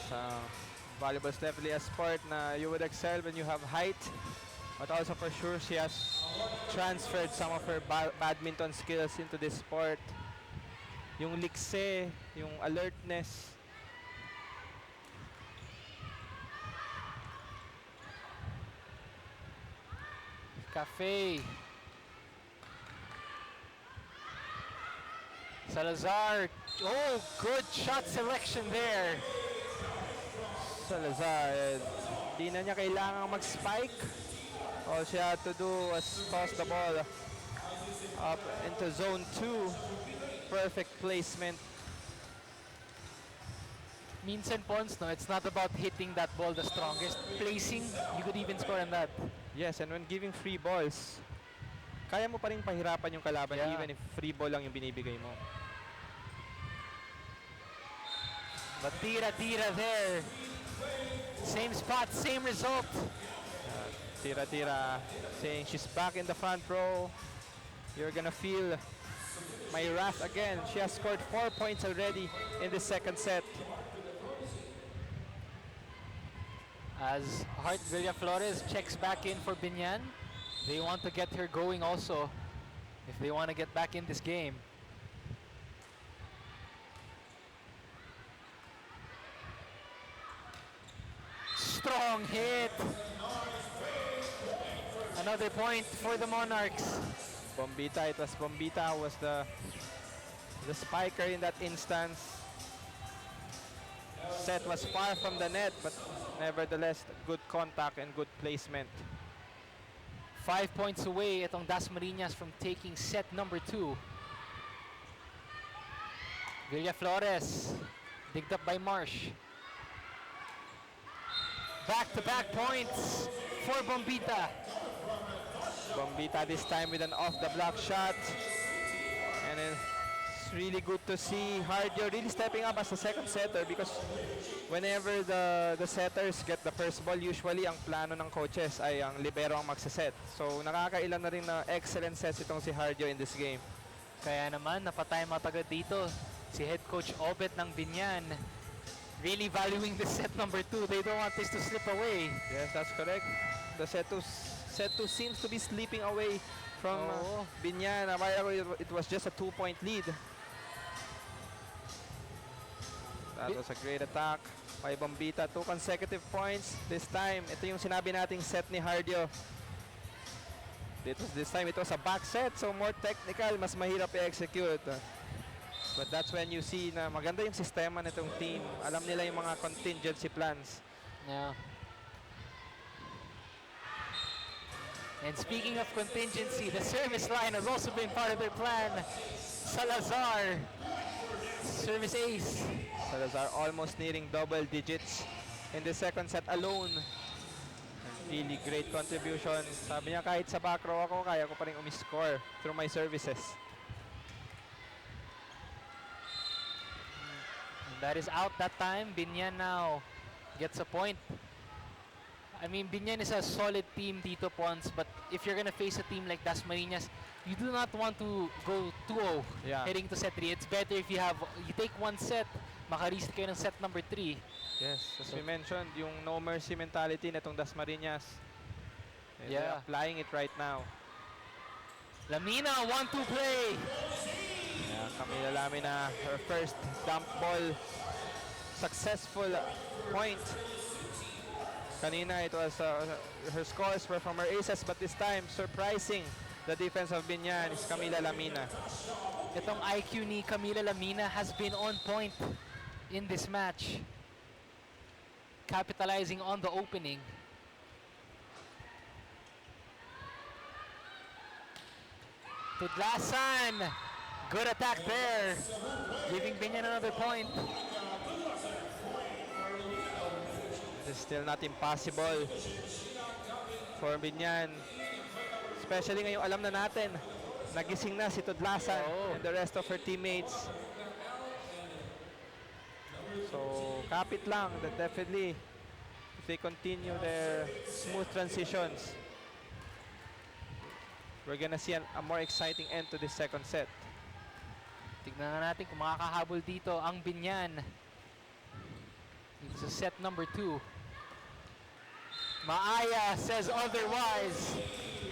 [SPEAKER 2] volleyball is definitely a sport na you would excel when you have height. But also for sure, she has transferred some of her badminton skills into this sport. Yung likse, yung alertness.
[SPEAKER 1] Cafe. Salazar. Oh, good shot selection there.
[SPEAKER 2] Salazar, di na niya kailangang mag-spike. All she had to do was toss the ball up into zone 2. Perfect placement.
[SPEAKER 1] Minsan, Pons, no, it's not about hitting that ball the strongest. Placing, you could even score on that.
[SPEAKER 2] Yes, and when giving free balls, kaya mo pa rin pahirapan yung kalaban
[SPEAKER 1] Yeah.
[SPEAKER 2] even if free ball lang yung binibigay mo.
[SPEAKER 1] But tira-tira there. Same spot, same result.
[SPEAKER 2] Tira-tira saying she's back in the front row. You're gonna feel my wrath again. She has scored 4 points already in the second set.
[SPEAKER 1] As Heart Villa Flores checks back in for Binyan. They want to get her going also if they want to get back in this game. Strong hit. Another point for the Monarchs.
[SPEAKER 2] Bombita, it was Bombita who was the spiker in that instance. Set was far from the net, but nevertheless, good contact and good placement.
[SPEAKER 1] 5 points away itong Dasmarinas from taking set number 2. Villa Flores, digged up by Marsh. Back-to-back points for Bombita.
[SPEAKER 2] Bombita this time with an off-the-block shot. And it's really good to see Hardio really stepping up as a second setter because whenever the setters get the first ball, usually ang plano ng coaches ay ang libero ang magsaset. So nakakailan na rin na excellent sets itong si Hardio in this game.
[SPEAKER 1] Kaya naman, napatay matagad dito si head coach Obet ng Binyan. Really valuing the set number 2. They don't want this to slip away.
[SPEAKER 2] Yes, that's correct. The set 2 seems to be slipping away from Binyan. It was just a 2-point lead. That was a great attack by Bombita. 2 consecutive points. This time, ito yung sinabi nating set ni Hardio. This time, it was a back set. So more technical, mas mahirap i-execute. But that's when you see na maganda yung sistema nitong team. Alam nila yung mga contingency plans.
[SPEAKER 1] Yeah. And speaking of contingency, the service line has also been part of their plan. Salazar, service ace.
[SPEAKER 2] Salazar almost nearing double digits in the second set alone. Really great contribution. Sabi niya kahit sa back row ako, kaya ko pa rin umiscore through my services.
[SPEAKER 1] That is out that time. Binyan now gets a point. I mean, Binyan is a solid team dito, Pons, but if you're gonna face a team like Dasmarinas, you do not want to go 2-0 heading to set 3. It's better if you take one set, maka-reset kayo ng set number 3.
[SPEAKER 2] Yes, as we mentioned, yung no mercy mentality nitong Dasmarinas. And they're
[SPEAKER 1] Yeah.
[SPEAKER 2] applying it right now.
[SPEAKER 1] Lamina, 1-2 play.
[SPEAKER 2] Yeah, Camila Lamina, her first dump ball successful point. Kanina, it was her scores were from her aces, but this time, surprising the defense of Binyan is Camila Lamina.
[SPEAKER 1] Itong IQ ni Camila Lamina has been on point in this match. Capitalizing on the opening. Tudlasan. Good attack there. Giving Binyan another point.
[SPEAKER 2] It is still not impossible for Binyan. Especially ngayong alam na natin, nagising na si Tudlasan and the rest of her teammates. So, kapit lang that definitely if they continue their smooth transitions, we're gonna see a more exciting end to this second set.
[SPEAKER 1] Tignan na natin kung makakahabol dito ang Binyan. It's a set number 2. Maaya says otherwise.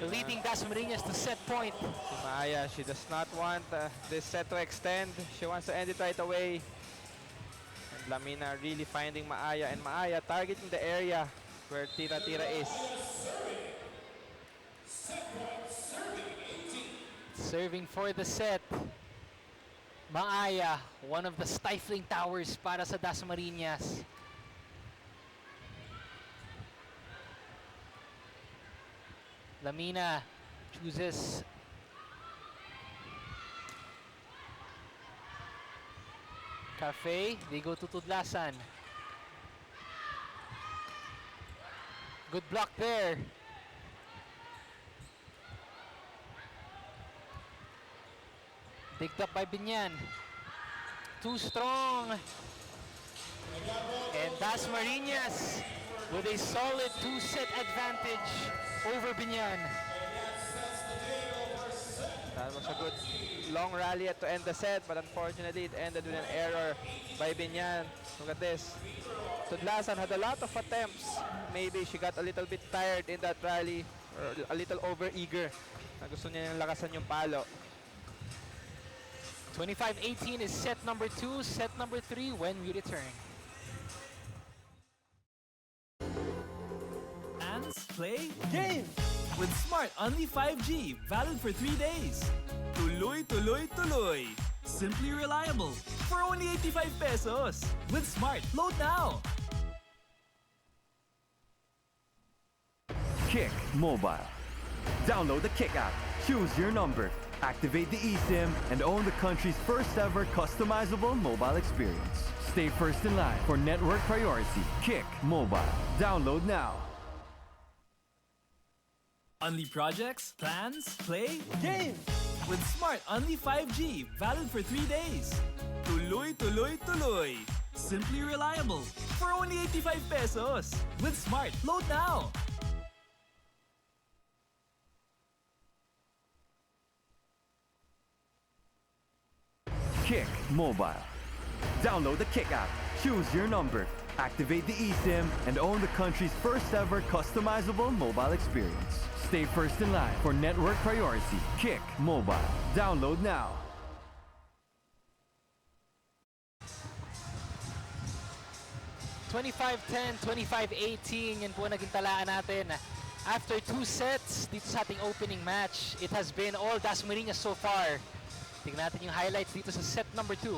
[SPEAKER 1] Leading Dasmarinas to set point.
[SPEAKER 2] Si Maaya, she does not want this set to extend. She wants to end it right away. And Lamina really finding Maaya. And Maaya targeting the area where Tira-Tira is.
[SPEAKER 1] Serving for the set. Maaya, one of the stifling towers para sa Dasmarinas. Lamina chooses Cafe. They go to Tudlasan. Good block there. Picked up by Binyan. Too strong. And Dasmarinas with a solid 2-set advantage over Binyan.
[SPEAKER 2] That was a good long rally to end the set, but unfortunately it ended with an error by Binyan. Look at this. Tudlasan had a lot of attempts. Maybe she got a little bit tired in that rally, or a little over-eager. Na gusto niya yung lakasan yung palo.
[SPEAKER 1] 25-18 is set number 2. Set number 3 when we return.
[SPEAKER 4] Fans, play, game! With Smart Only 5G, valid for 3 days. Tuloy, tuloy, tuloy. Simply reliable. For only 85 pesos. With Smart, load now.
[SPEAKER 5] Kick Mobile. Download the Kick app, choose your number, activate the eSIM, and own the country's first ever customizable mobile experience. Stay first in line for network priority. Kick Mobile. Download now.
[SPEAKER 4] Only projects, plans, play, game! With Smart Only 5G, valid for 3 days. Tuloy, tuloy, tuloy. Simply reliable. For only 85 pesos. With Smart, load now.
[SPEAKER 5] Kick Mobile. Download the Kick app, choose your number, activate the eSIM, and own the country's first ever customizable mobile experience. Stay first in line for network priority. Kick Mobile. Download now.
[SPEAKER 1] $25-10, $25-18, yan po naging talaan natin. After 2 sets dito sa ating opening match, it has been all Dasmarinas so far. Tingnan natin yung highlights dito sa set number 2.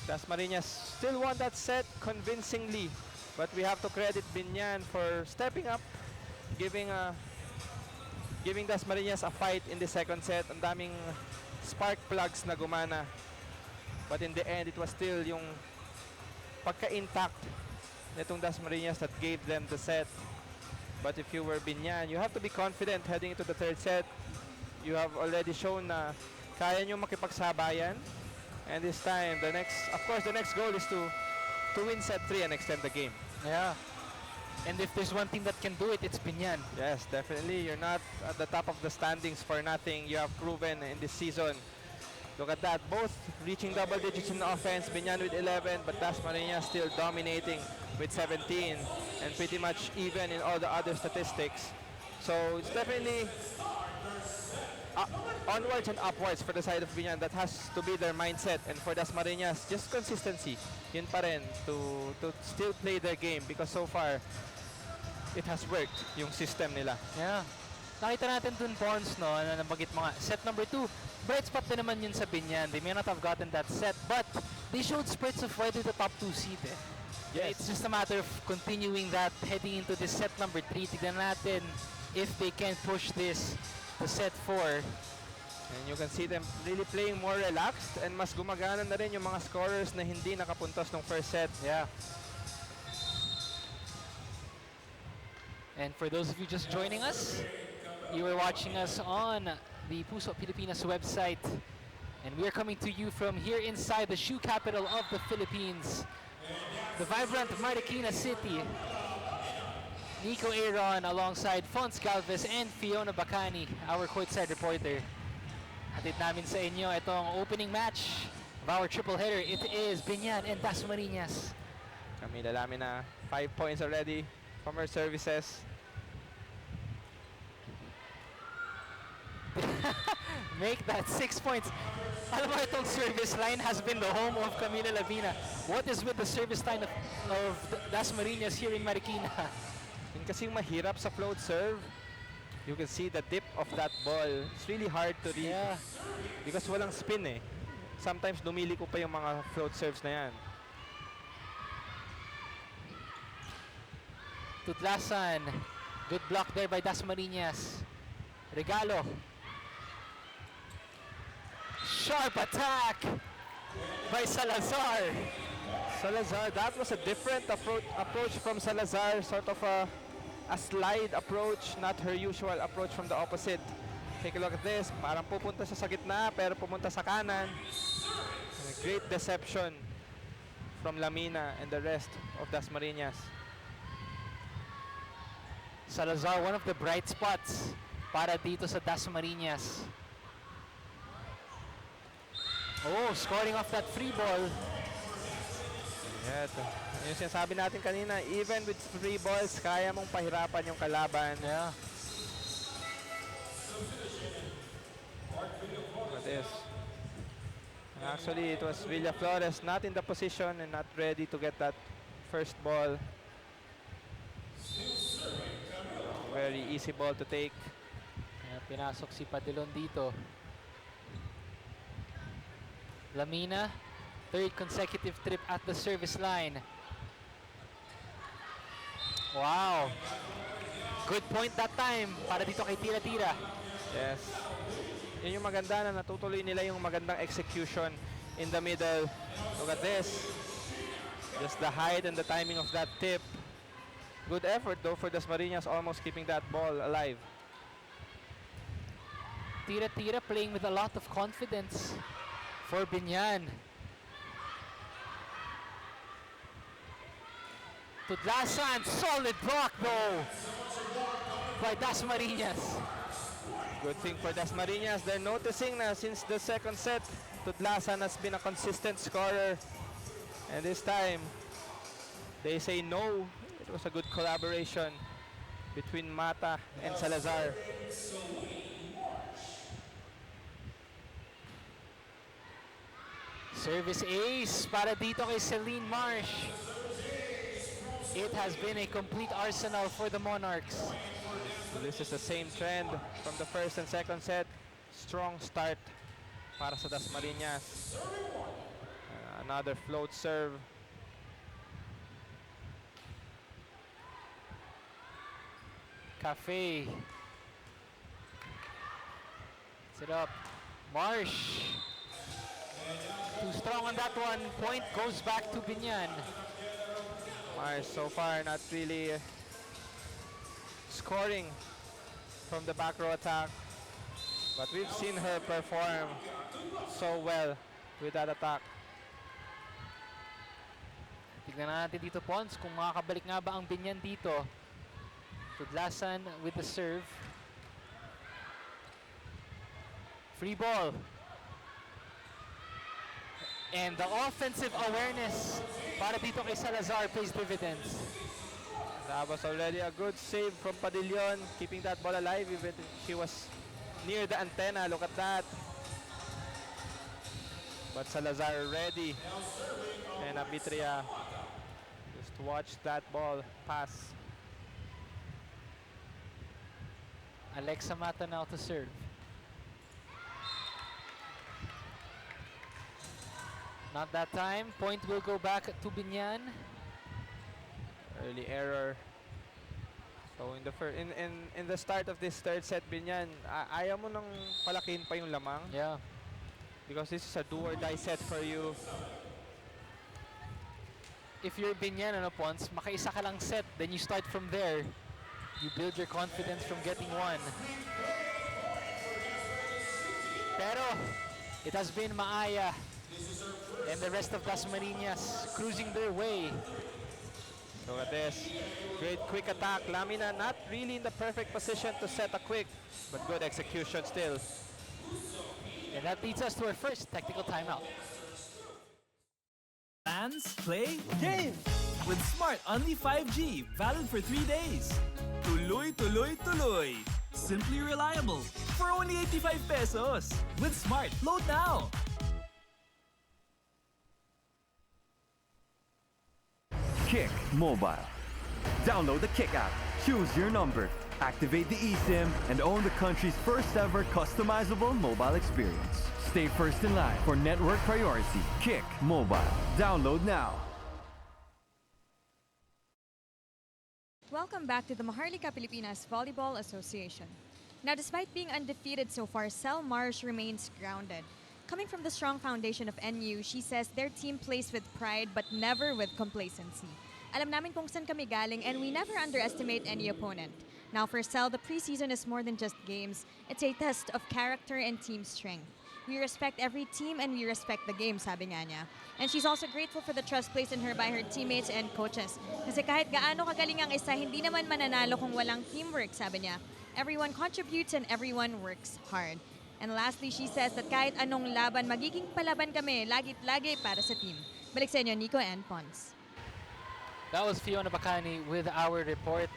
[SPEAKER 2] Dasmarinas still won that set convincingly, but we have to credit Binyan for stepping up, giving Dasmarinas a fight in the second set. Ang daming spark plugs na gumana, but in the end it was still yung pagka-intact nitong Dasmarinas that gave them the set. But if you were Binyan, you have to be confident heading into the third set. You have already shown na kaya nyo makipagsabayan. And this time, the next goal is to win set 3 and extend the game.
[SPEAKER 1] Yeah. And if there's one team that can do it, it's Binyan.
[SPEAKER 2] Yes, definitely. You're not at the top of the standings for nothing. You have proven in this season. Look at that. Both reaching double digits in offense. Binyan with 11, but Dasmarinas still dominating with 17 and pretty much even in all the other statistics. So it's definitely onwards and upwards for the side of Binyan. That has to be their mindset. And for Dasmarinas, just consistency. Yun pa rin to still play their game, because so far it has worked yung system nila.
[SPEAKER 1] Yeah. Nakita natin dun, Pons, no, na nabanggit mga set number 2. Bright spot din naman yun sa Binyan. They may not have gotten that set, but they showed spurts of why they're the top 2 seed.
[SPEAKER 2] Yes.
[SPEAKER 1] It's just a matter of continuing that heading into this set number 3. Tignan natin if they can push this to set 4.
[SPEAKER 2] And you can see them really playing more relaxed, and mas gumagana na rin yung mga scorers na hindi nakapuntos ng first set.
[SPEAKER 1] Yeah. And for those of you just joining us, you are watching us on the Puso Pilipinas website. And we are coming to you from here inside the shoe capital of the Philippines, the vibrant Marikina City. Nico Aaron alongside Fons Galvez and Fiona Bacani, our courtside reporter. Hatid namin sa inyo itong opening match of our triple header. It is Binyan and Dasmarinas.
[SPEAKER 2] Camila Lamina, 5 points already from her services.
[SPEAKER 1] Make that 6 points. Alam mo, itong service line has been the home of Camila Lavina. What is with the service line of Dasmarinas here in Marikina?
[SPEAKER 2] Yun kasing mahirap sa float serve. You can see the dip of that ball. It's really hard to read.
[SPEAKER 1] Yeah.
[SPEAKER 2] Because walang spin eh. Sometimes dumili ko pa yung mga float serves na yan.
[SPEAKER 1] Tudlasan. Good block there by Dasmarinas. Regalo. Sharp attack by Salazar.
[SPEAKER 2] Salazar, that was a different approach from Salazar. Sort of a slide approach, not her usual approach from the opposite. Take a look at this. Parang pupunta siya sa gitna pero pumunta sa kanan. And a great deception from Lamina and the rest of DASMARINAS.
[SPEAKER 1] Salazar, one of the bright spots para dito sa DASMARINAS. Oh, scoring off that free ball.
[SPEAKER 2] Yeah, yung sinasabi natin kanina, even with free balls, kaya mong pahirapan yung kalaban.
[SPEAKER 1] Yeah.
[SPEAKER 2] Look at this. Actually, it was Villa Flores not in the position and not ready to get that first ball. Very easy ball to take.
[SPEAKER 1] Kaya pinasok si Padilon dito. Lamina, third consecutive trip at the service line. Wow. Good point that time para dito kay Tira-Tira.
[SPEAKER 2] Yes. Yun yung maganda na natutuloy nila yung magandang execution in the middle. Look at this. Just the height and the timing of that tip. Good effort though for DASMARINAS, almost keeping that ball alive.
[SPEAKER 1] Tira-Tira playing with a lot of confidence for BINAN. Tudlasan, solid block though by DASMARINAS.
[SPEAKER 2] Good thing for DASMARINAS. They're noticing na since the second set, Tudlasan has been a consistent scorer. And this time, they say no. It was a good collaboration between Mata and Salazar.
[SPEAKER 1] Service ace para dito kay Celine Marsh. It has been a complete arsenal for the Monarchs.
[SPEAKER 2] So this is the same trend from the first and second set. Strong start para sa DASMARINAS. Another float serve.
[SPEAKER 1] Cafe. Set up. Marsh. Too strong on that one. Point goes back to BINAN.
[SPEAKER 2] Mars so far not really scoring from the back row attack. But we've seen her perform so well with that attack.
[SPEAKER 1] Tignan natin dito, Pons, kung makakabalik nga ba ang BINAN dito. Tudlasan with the serve. Free ball. And the offensive awareness para dito kay Salazar pays dividends.
[SPEAKER 2] That was already a good save from Padillon, keeping that ball alive even if she was near the antenna. Look at that. But Salazar ready. And Abitria just watch that ball pass.
[SPEAKER 1] Alexa Mata now to serve. Not that time. Point will go back to BINAN.
[SPEAKER 2] Early error. So in the in the start of this third set, BINAN, ayaw mo nang palakin pa yung lamang.
[SPEAKER 1] Yeah.
[SPEAKER 2] Because this is a do or die set for you.
[SPEAKER 1] If you're BINAN, ano, Pons, makaisa ka lang set, then you start from there. You build your confidence from getting one. Pero it has been Maaya and the rest of DASMARINAS cruising their way.
[SPEAKER 2] Look at this. Great quick attack. Lamina not really in the perfect position to set a quick, but good execution still.
[SPEAKER 1] And that leads us to our first technical timeout.
[SPEAKER 4] Fans, play, game! With Smart Only 5G, valid for 3 days. Tuloy, tuloy, tuloy. Simply reliable. For only 85 pesos. With Smart, load now!
[SPEAKER 5] Kick Mobile. Download the Kick app, choose your number, activate the eSIM, and own the country's first ever customizable mobile experience. Stay first in line for network priority. Kick Mobile. Download now.
[SPEAKER 6] Welcome back to the Maharlika Pilipinas Volleyball Association. Now, despite being undefeated so far, Sel Marsh remains grounded. Coming from the strong foundation of NU, she says their team plays with pride but never with complacency. Alam namin kung saan kami galing and we never underestimate any opponent. Now for Cell, the preseason is more than just games. It's a test of character and team strength. We respect every team and we respect the game, sabi nga niya. And she's also grateful for the trust placed in her by her teammates and coaches. Kasi kahit gaano kagaling ang isa, hindi naman mananalo kung walang teamwork, sabi niya. Everyone contributes and everyone works hard. And lastly, she says that kahit anong laban, magiging palaban kami, lagi para sa team. Balik sa inyo, Nico and Pons.
[SPEAKER 1] That was Fiona Bacani with our report.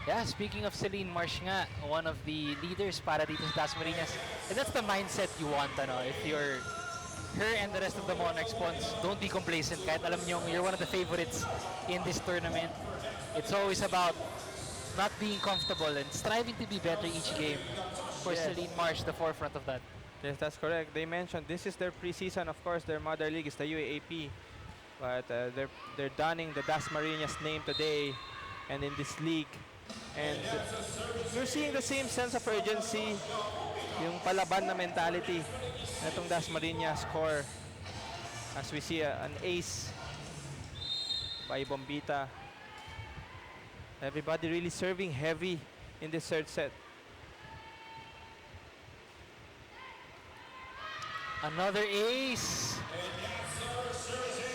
[SPEAKER 1] Yeah, speaking of Celine Marsh nga, one of the leaders para dito sa Dasmarinas. And that's the mindset you want, ano, if you're her and the rest of the Monarchs, Pons, don't be complacent. Kahit alam nyo, you're one of the favorites in this tournament. It's always about not being comfortable and striving to be better each game. Of course, Celine Marsh, the forefront of that.
[SPEAKER 2] Yes, that's correct. They mentioned this is their preseason. Of course, their mother league is the UAAP. But they're donning the Dasmarinas name today and in this league. And you're seeing the same sense of urgency, yung palaban na mentality na itong Dasmarinas core. As we see an ace by Bombita. Everybody really serving heavy in this third set.
[SPEAKER 1] Another ace.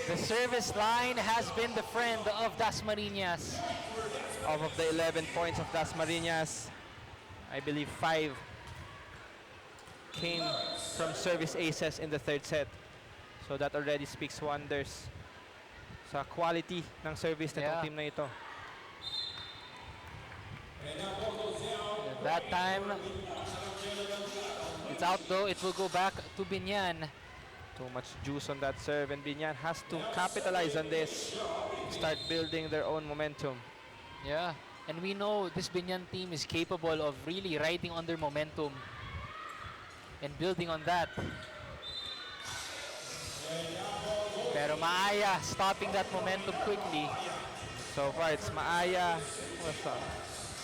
[SPEAKER 1] The service line has been the friend of Dasmarinas.
[SPEAKER 2] Off of the 11 points of Dasmarinas, I believe 5 came from service aces in the third set. So that already speaks wonders sa quality ng service nitong team na ito.
[SPEAKER 1] That time, it's out though. It will go back to BINAN.
[SPEAKER 2] Too much juice on that serve, and BINAN has to capitalize on this, start building their own momentum.
[SPEAKER 1] Yeah, and we know this BINAN team is capable of really riding on their momentum and building on that. Pero Maaya stopping that momentum quickly.
[SPEAKER 2] So far, it's Maaya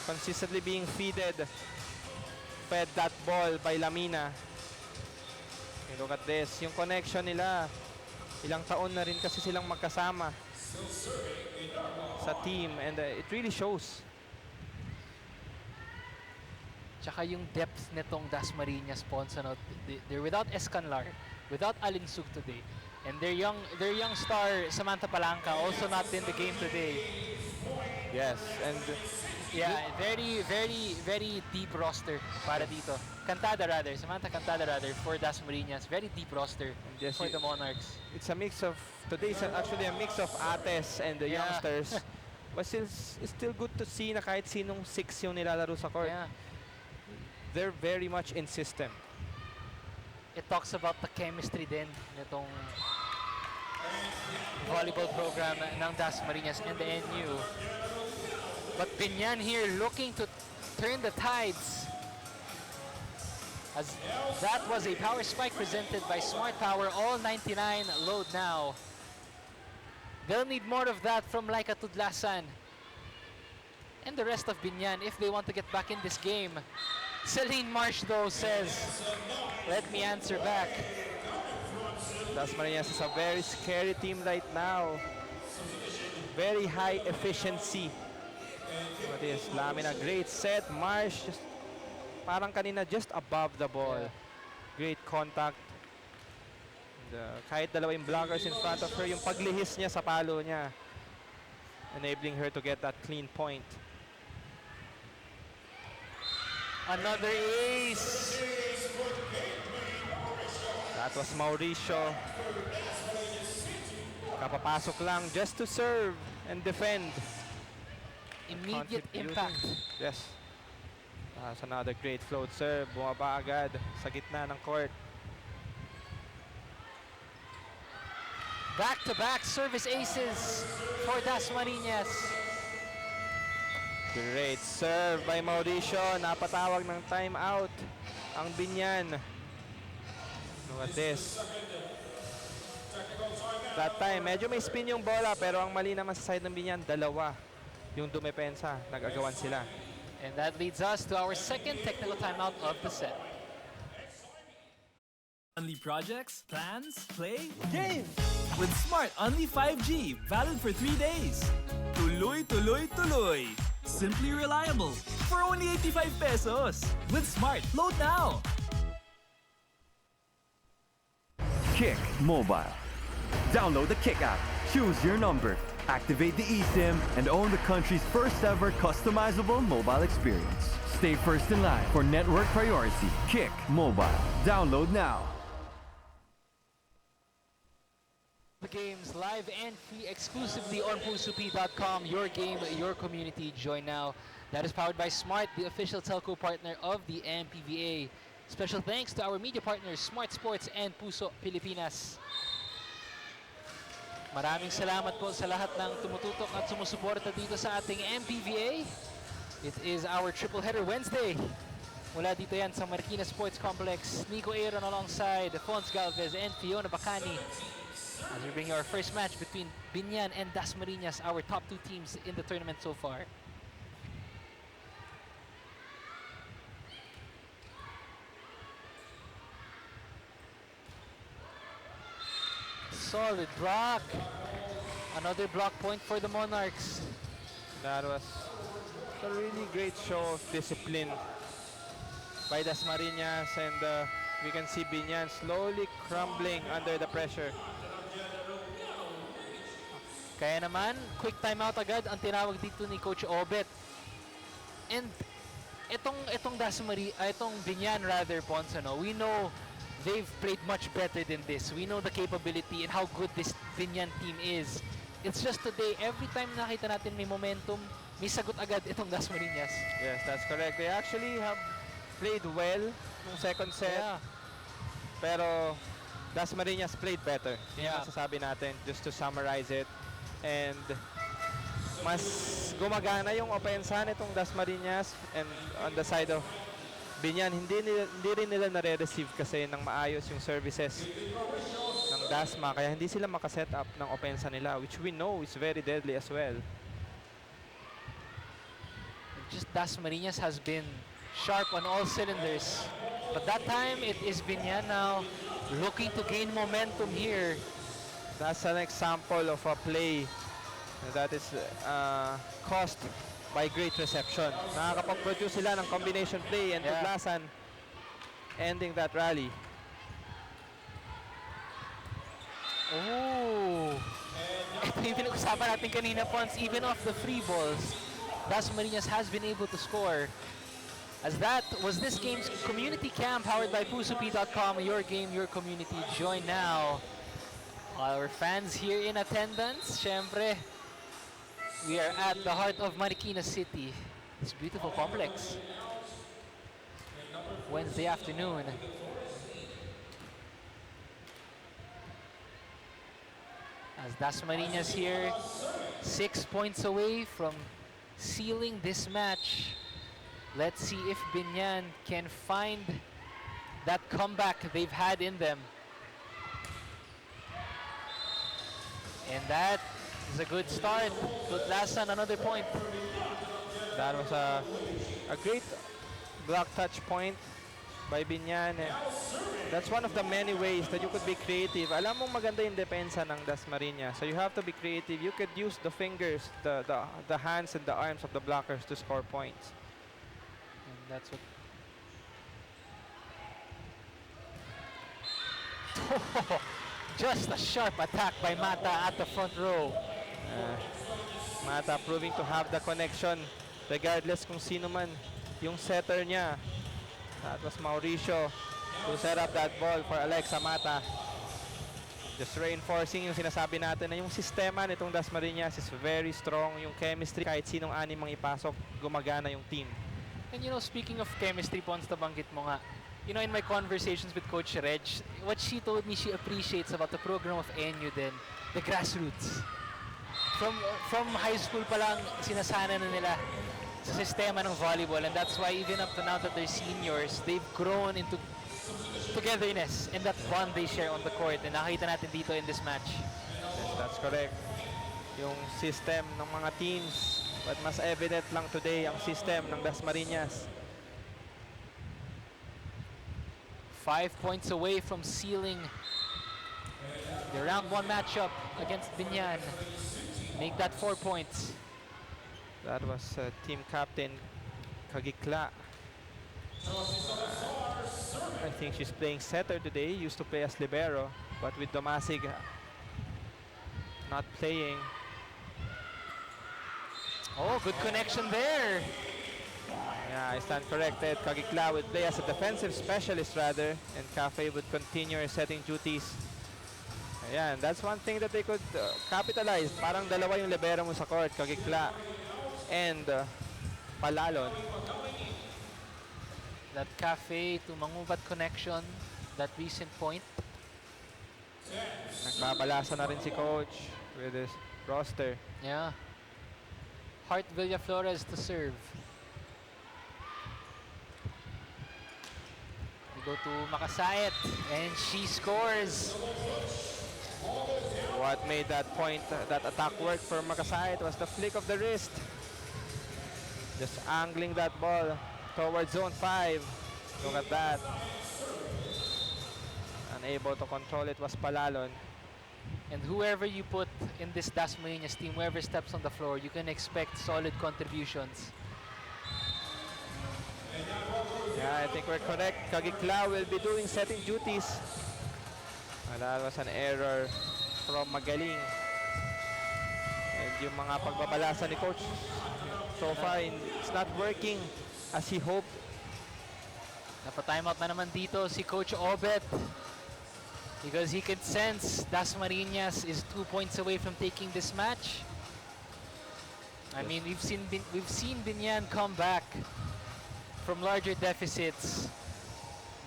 [SPEAKER 2] consistently being fed that ball by Lamina. And look at this, yung connection nila. Ilang taon na rin kasi silang magkasama sa team, and it really shows.
[SPEAKER 1] Tsaka yung depth nitong Dasmarinas, Pons, ano, they're without Escanlar, without Alinsug today, and their young star Samantha Palanca also not in the game today.
[SPEAKER 2] Yes, and
[SPEAKER 1] yeah, very deep roster para dito. Samantha Cantada rather for Dasmarinas, very deep roster
[SPEAKER 2] yes,
[SPEAKER 1] for the Monarchs.
[SPEAKER 2] it's a mix of today's actually a mix of Ates and the youngsters. But it's still good to see na kahit sinong 6 yung nilalaro sa court.
[SPEAKER 1] Yeah.
[SPEAKER 2] They're very much in system.
[SPEAKER 1] It talks about the chemistry din nitong volleyball program ng Dasmarinas and the NU. But BINAN here looking to turn the tides. As that was a power spike presented by Smart Power, all 99 load now. They'll need more of that from Laika Tudlasan and the rest of BINAN if they want to get back in this game. Celine Marsh though says, let me answer back.
[SPEAKER 2] Dasmarinas is a very scary team right now. Very high efficiency. What is Lamina, great set. Marsh just parang kanina just above the ball.
[SPEAKER 1] Yeah.
[SPEAKER 2] Great contact. Kahit dalawa yung blockers in front of her, yung paglihis niya sa palo niya, enabling her to get that clean point.
[SPEAKER 1] Another ace.
[SPEAKER 2] That was Mauricio. Kapapasok lang just to serve and defend.
[SPEAKER 1] Immediate
[SPEAKER 2] Contributing.
[SPEAKER 1] impact.
[SPEAKER 2] Yes. That's another great float serve. Bumaba agad sa gitna ng court.
[SPEAKER 1] Back-to-back service aces for Dasmarinas.
[SPEAKER 2] Great serve by Mauricio. Napatawag ng timeout ang BINAN. Look at this. That time, medyo may spin yung bola, pero ang mali naman sa side ng BINAN, dalawa yung dumepensa. Nag-agawan sila.
[SPEAKER 1] And that leads us to our second technical timeout of the set.
[SPEAKER 4] Only projects, plans, play, game! With Smart Only 5G, valid for 3 days. Tuloy, tuloy, tuloy. Simply reliable for only 85 pesos. With Smart, load now.
[SPEAKER 5] Kick Mobile. Download the Kick app, choose your number, activate the eSIM, and own the country's first ever customizable mobile experience. Stay first in line for network priority. Kick Mobile. Download now.
[SPEAKER 1] The games live and free exclusively on pusup.com. Your game, your community. Join now. That is powered by Smart, the official telco partner of the MPVA. Special thanks to our media partners, Smart Sports and Puso Pilipinas. Maraming salamat po sa lahat ng tumututok at sumusuporta dito sa ating MPVA. It is our triple header Wednesday. Mula dito yan sa Marikina Sports Complex. Nico Aaron alongside Fons Galvez and Fiona Bacani. As we bring you our first match between BINAN and DASMARINAS, our top two teams in the tournament so far. Solid block. Another block point for the Monarchs.
[SPEAKER 2] That was a really great show of discipline by DASMARINAS, and we can see BINAN slowly crumbling under the pressure.
[SPEAKER 1] Kaya naman, quick timeout agad ang tinawag dito ni Coach Obet. And itong BINAN rather, Pons, we know they've played much better than this. We know the capability and how good this BINAN team is. It's just today, every time nakita natin may momentum, may sagot agad itong DASMARINAS.
[SPEAKER 2] Yes, that's correct. They actually have played well nung second set.
[SPEAKER 1] Yeah.
[SPEAKER 2] Pero DASMARINAS played better.
[SPEAKER 1] Yeah.
[SPEAKER 2] Yung masasabi natin, just to summarize it. And mas gumagana yung opensa nitong DASMARINAS, and on the side of BINAN, hindi rin nila nare-receive kasi ng maayos yung services ng DASMA, kaya hindi sila makaset up ng opensa nila, which we know is very deadly as well.
[SPEAKER 1] Just DASMARINAS has been sharp on all cylinders. But that time, it is BINAN now looking to gain momentum here.
[SPEAKER 2] That's an example of a play that is caused by great reception. Nakakapag-produce sila ng combination play, and tuglasan ending that rally.
[SPEAKER 1] Oh! Ito yung pinag-usapan natin kanina, Pons. Even off the free balls, DASMARINAS has been able to score. As that was this game's community camp powered by pusup.com. Your game, your community. Join now. Our fans here in attendance, syempre, we are at the heart of Marikina City. This beautiful complex. Wednesday afternoon. As DASMARINAS here, 6 points away from sealing this match. Let's see if BINAN can find that comeback they've had in them. And that is a good start. Tutlasan, another point.
[SPEAKER 2] That was a great block touch point by BINAN. That's one of the many ways that you could be creative. Alam mong maganda yung depensa ng DASMARINAS, so you have to be creative. You could use the fingers, the hands and the arms of the blockers to score points.
[SPEAKER 1] And that's what... Just a sharp attack by Mata at the front row.
[SPEAKER 2] Mata proving to have the connection regardless kung sino man yung setter niya. That was Mauricio to set up that ball for Alexa Mata. Just reinforcing yung sinasabi natin na yung sistema nitong DASMARINAS is very strong. Yung chemistry, kahit sinong anim mang ipasok, gumagana yung team.
[SPEAKER 1] And speaking of chemistry, Pons, nabanggit mo nga, in my conversations with Coach Reg, what she told me she appreciates about the program of NU then, the grassroots. From high school pa lang, sinasana na nila sa sistema ng volleyball, and that's why even up to now that they're seniors, they've grown into togetherness and that bond they share on the court, and nakita natin dito in this match.
[SPEAKER 2] Yes, that's correct. Yung system ng mga teams, but mas evident lang today ang system ng DASMARINAS.
[SPEAKER 1] 5 points away from sealing the round 1 matchup against BINAN. Make that 4 points.
[SPEAKER 2] That was team captain Kagikla. I think she's playing setter today. Used to play as libero, but with Domasig not playing.
[SPEAKER 1] Oh, good connection there.
[SPEAKER 2] Yeah, I stand corrected. Kagikla would play as a defensive specialist rather, and Cafe would continue her setting duties. Ayan, that's one thing that they could capitalize. Parang dalawa yung libero mo sa court, Kagikla and Palalon.
[SPEAKER 1] That Cafe to Mangubat connection, that recent point.
[SPEAKER 2] Nagbabalasa na rin si coach with his roster.
[SPEAKER 1] Yeah. Hart Villaflores to serve. We go to Makasait, and she scores.
[SPEAKER 2] What made that point, that attack work for Makasait was the flick of the wrist. Just angling that ball towards zone 5. Look at that. Unable to control it was Palalon.
[SPEAKER 1] And whoever you put in this Dasmarinas team, whoever steps on the floor, you can expect solid contributions.
[SPEAKER 2] Yeah, I think we're correct. Kagikla will be doing setting duties. That was an error from Magaling. And yung mga pagbabalasa ni coach, so far it's not working as he hoped.
[SPEAKER 1] Napa-timeout na naman dito si Coach Obet, because he could sense Dasmarinas is 2 points away from taking this match. I mean, we've seen BINAN come back from larger deficits,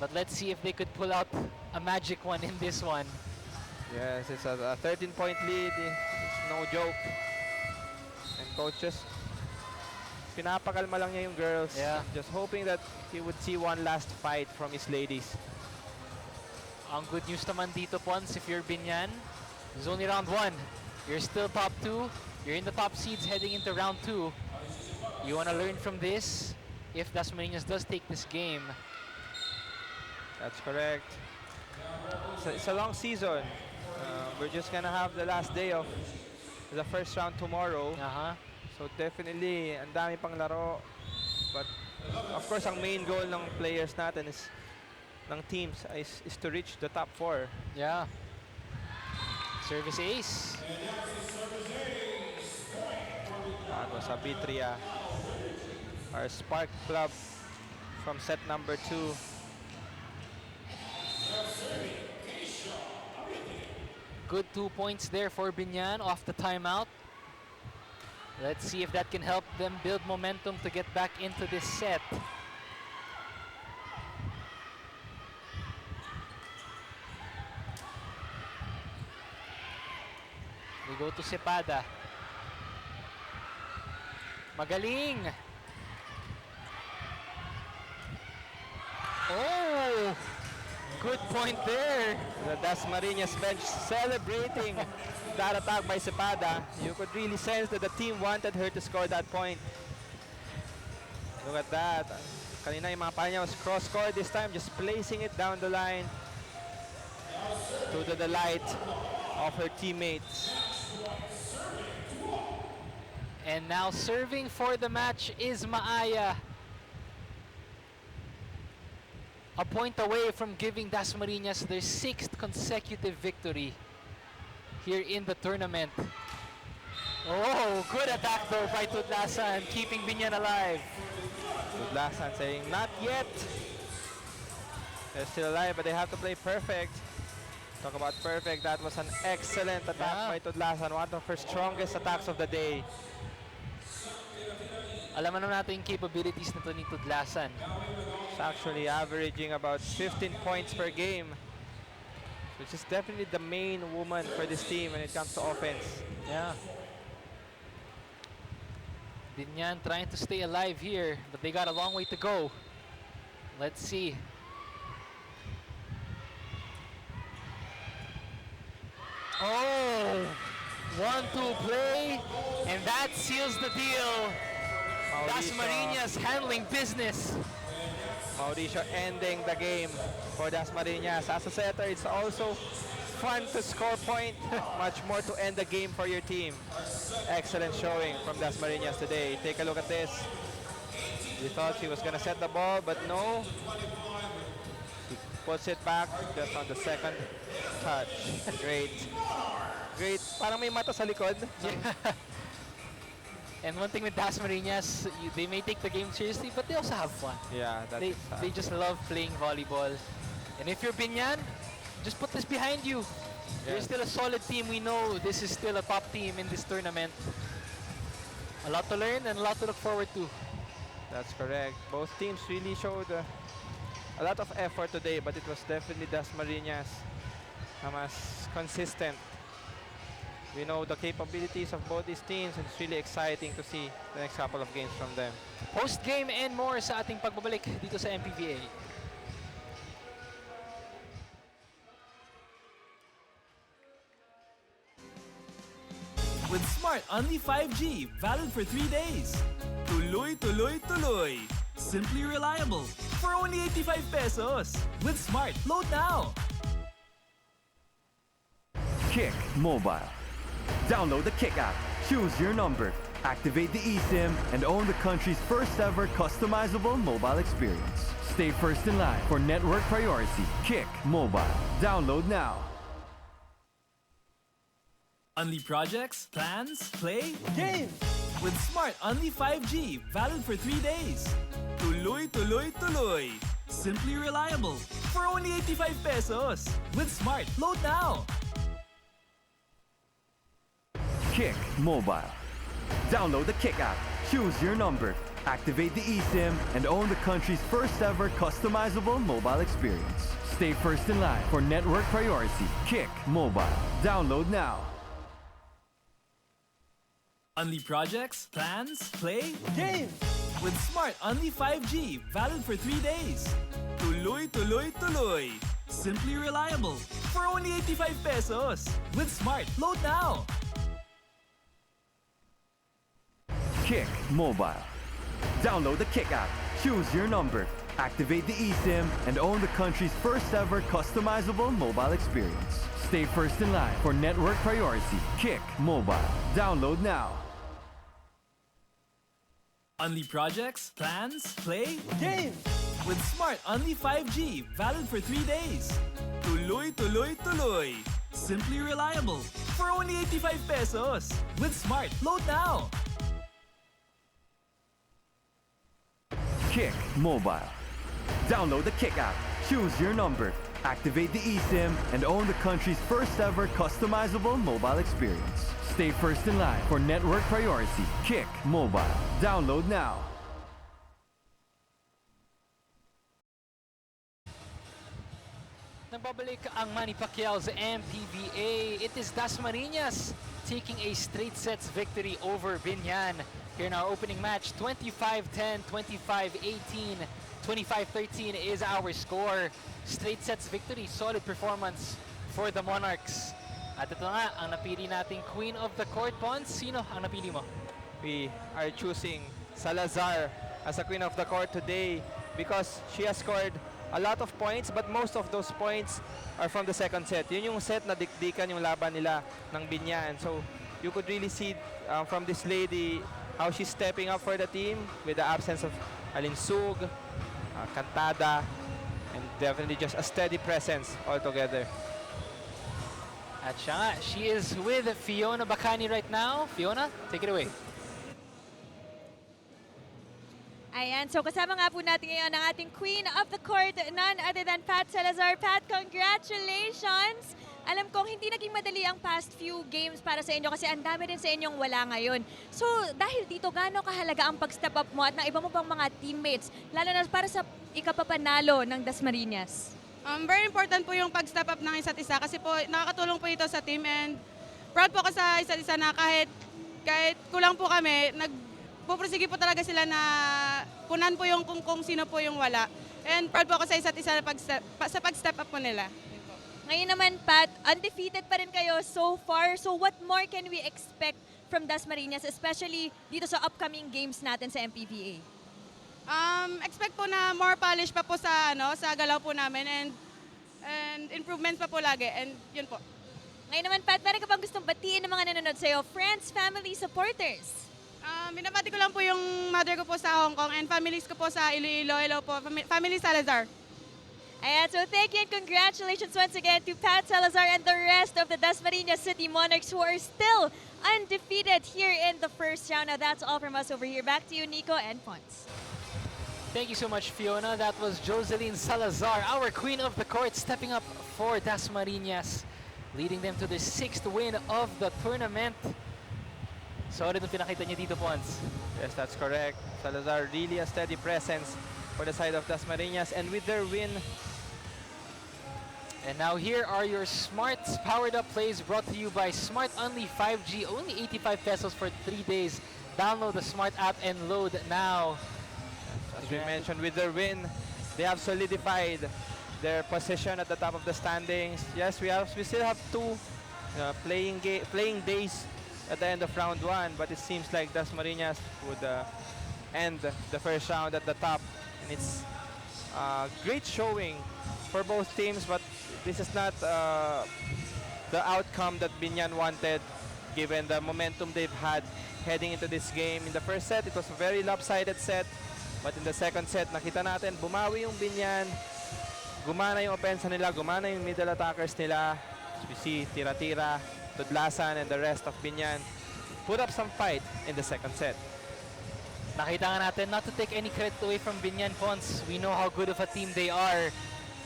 [SPEAKER 1] but let's see if they could pull out a magic one in this one.
[SPEAKER 2] Yes, it's a 13-point lead. It's no joke. And coaches, pinapakalma lang niya yung girls.
[SPEAKER 1] Yeah.
[SPEAKER 2] Just hoping that he would see one last fight from his ladies.
[SPEAKER 1] Ang good news naman dito, Pons, if you're BINAN, it's only round 1. You're still top 2. You're in the top seeds heading into round 2. You want to learn from this if Dasmarinas does take this game.
[SPEAKER 2] That's correct. It's a long season. We're just gonna have the last day of the first round tomorrow. So definitely, ang dami pang laro. But of course, ang main goal ng players natin is, ng teams, is to reach the top 4.
[SPEAKER 1] Yeah. Service ace.
[SPEAKER 2] That was Abitria, our Spark Club from set number 2.
[SPEAKER 1] Good 2 points there for BINAN off the timeout. Let's see if that can help them build momentum to get back into this set. We go to Cepada. Magaling! Oh! Good point there.
[SPEAKER 2] The Dasmarinas bench celebrating that attack by Cepada. You could really sense that the team wanted her to score that point. Look at that. Kanina yung mga pala niya was cross-court this time, just placing it down the line to the delight of her teammates.
[SPEAKER 1] And now serving for the match is Maaya. A point away from giving Dasmarinas their 6th consecutive victory here in the tournament. Oh, good attack though by Tudlasan, keeping BINAN alive.
[SPEAKER 2] Tudlasan saying, not yet. They're still alive, but they have to play perfect. Talk about perfect. That was an excellent attack by Tudlasan, one of her strongest attacks of the day.
[SPEAKER 1] Alam naman natin yung capabilities nito ni Tudlasan.
[SPEAKER 2] She's actually averaging about 15 points per game, which is definitely the main woman for this team when it comes to offense.
[SPEAKER 1] Yeah. BINAN trying to stay alive here, but they got a long way to go. Let's see. Oh! 1-2 play, and that seals the deal. Dasmarinas handling business.
[SPEAKER 2] Mauricio ending the game for Dasmarinas. As a setter, it's also fun to score point, much more to end the game for your team. Excellent showing from Dasmarinas today. Take a look at this. We thought she was gonna set the ball, but no. She puts it back just on the second touch. Great. Great. Parang may mata sa likod.
[SPEAKER 1] And one thing with Dasmarinas, they may take the game seriously, but they also have fun.
[SPEAKER 2] Yeah,
[SPEAKER 1] They just love playing volleyball. And if you're Binyan, just put this behind you. You're still a solid team. We know this is still a top team in this tournament. A lot to learn and a lot to look forward to.
[SPEAKER 2] That's correct. Both teams really showed a lot of effort today, but it was definitely Dasmarinas mas consistent. We know the capabilities of both these teams, and it's really exciting to see the next couple of games from them.
[SPEAKER 1] Post-game and more sa ating pagbabalik dito sa MPVA.
[SPEAKER 4] With Smart Only 5G, valid for 3 days. Tuloy, tuloy, tuloy. Simply reliable. For only 85 pesos. With Smart, load now.
[SPEAKER 5] Kick Mobile. Download the Kick app, choose your number, activate the eSIM, and own the country's first ever customizable mobile experience. Stay first in line for network priority. Kick Mobile. Download now.
[SPEAKER 4] Only projects, plans, play, game. With Smart Only 5G, valid for 3 days. Tuloy, tuloy, tuloy. Simply reliable. For only 85 pesos. With Smart, load now.
[SPEAKER 5] Kick Mobile. Download the Kick app, choose your number, activate the eSIM, and own the country's first ever customizable mobile experience. Stay first in line for network priority. Kick Mobile. Download now.
[SPEAKER 4] Only projects, plans, play, game. With Smart Only 5G, valid for 3 days. Tuloy, tuloy, tuloy. Simply reliable. For only 85 pesos. With Smart, load now.
[SPEAKER 5] Kick Mobile. Download the Kick app, choose your number, activate the eSIM, and own the country's first ever customizable mobile experience. Stay first in line for network priority. Kick Mobile. Download now.
[SPEAKER 4] Only projects, plans, play, game. With Smart Only 5G, valid for 3 days. Tuloy, tuloy, tuloy. Simply reliable. For only 85 pesos. With Smart, load now.
[SPEAKER 5] Kick Mobile. Download the Kick app, choose your number, activate the eSIM, and own the country's first ever customizable mobile experience. Stay first in line for network priority. Kick Mobile. Download now.
[SPEAKER 1] Nagbabalik ang Manny Pacquiao's MPVA. It is Dasmarinas taking a straight sets victory over Binyan. Here in our opening match, 25-10, 25-18, 25-13 is our score. Straight sets victory, solid performance for the Monarchs. At ito nga, ang napili nating Queen of the Court. Pons, sino ang napili mo?
[SPEAKER 2] We are choosing Salazar as a Queen of the Court today because she has scored a lot of points, but most of those points are from the second set. Yun yung set na dikdikan yung laban nila ng Binyan. So you could really see from this lady how she's stepping up for the team with the absence of Alinsug, Cantada, and definitely just a steady presence altogether.
[SPEAKER 1] At siya nga, she is with Fiona Bacani right now. Fiona, take it away.
[SPEAKER 6] Ayan, so kasama nga po natin ngayon ang ating Queen of the Court, none other than Pat Salazar. Pat, congratulations! Alam kong hindi naging madali ang past few games para sa inyo kasi ang dami rin sa inyong wala ngayon. So dahil dito, gaano kahalaga ang pag-step up mo at ng iba mo pang mga teammates, lalo na para sa ikapapanalo ng Dasmarinas?
[SPEAKER 7] Very important po yung pag-step up ng isa't isa kasi po nakakatulong po ito sa team and proud po ako sa isa't isa na kahit kulang po kami, nagpupursige po talaga sila na punan po yung kung sino po yung wala. And proud po ako sa isa't isa sa pag-step up po nila.
[SPEAKER 6] Ngayon naman, Pat, undefeated pa rin kayo so far. So what more can we expect from Dasmarinas, especially dito sa upcoming games natin sa MPVA?
[SPEAKER 7] Expect po na more polish pa po sa galaw po namin and and improvements pa po lagi. And yun po.
[SPEAKER 6] Ngayon naman, Pat, meron ka bang gustong batiin ng mga nanonood sa'yo? Friends, family, supporters?
[SPEAKER 7] Binabati ko lang po yung mother ko po sa Hong Kong and families ko po sa Iloilo. Hello po, family Salazar.
[SPEAKER 6] Ayan, so thank you and congratulations once again to Pat Salazar and the rest of the Dasmariñas City Monarchs who are still undefeated here in the first round. Now that's all from us over here. Back to you, Nico and Ponce.
[SPEAKER 1] Thank you so much, Fiona. That was Joseline Salazar, our queen of the court, stepping up for Dasmariñas, leading them to the 6th win of the tournament. Solid ang pinakita niya dito, Ponce.
[SPEAKER 2] Yes, that's correct. Salazar really a steady presence for the side of Dasmariñas, and with their win.
[SPEAKER 1] And now here are your Smart Powered Up plays brought to you by Smart Only 5G. Only 85 pesos for 3 days. Download the Smart app and load now.
[SPEAKER 2] As we mentioned, with their win, they have solidified their position at the top of the standings. Yes, we still have 2 playing days at the end of round 1, but it seems like Dasmariñas would end the first round at the top, and it's a great showing for both teams, but this is not the outcome that BINAN wanted given the momentum they've had heading into this game. In the first set, it was a very lopsided set, but in the second set, nakita natin bumawi yung BINAN, gumana yung opensa nila, gumana yung middle attackers nila. As we see, tira-tira, Tudlasan and the rest of BINAN put up some fight in the second set.
[SPEAKER 1] Nakita nga natin, not to take any credit away from BINAN, Ponce. We know how good of a team they are.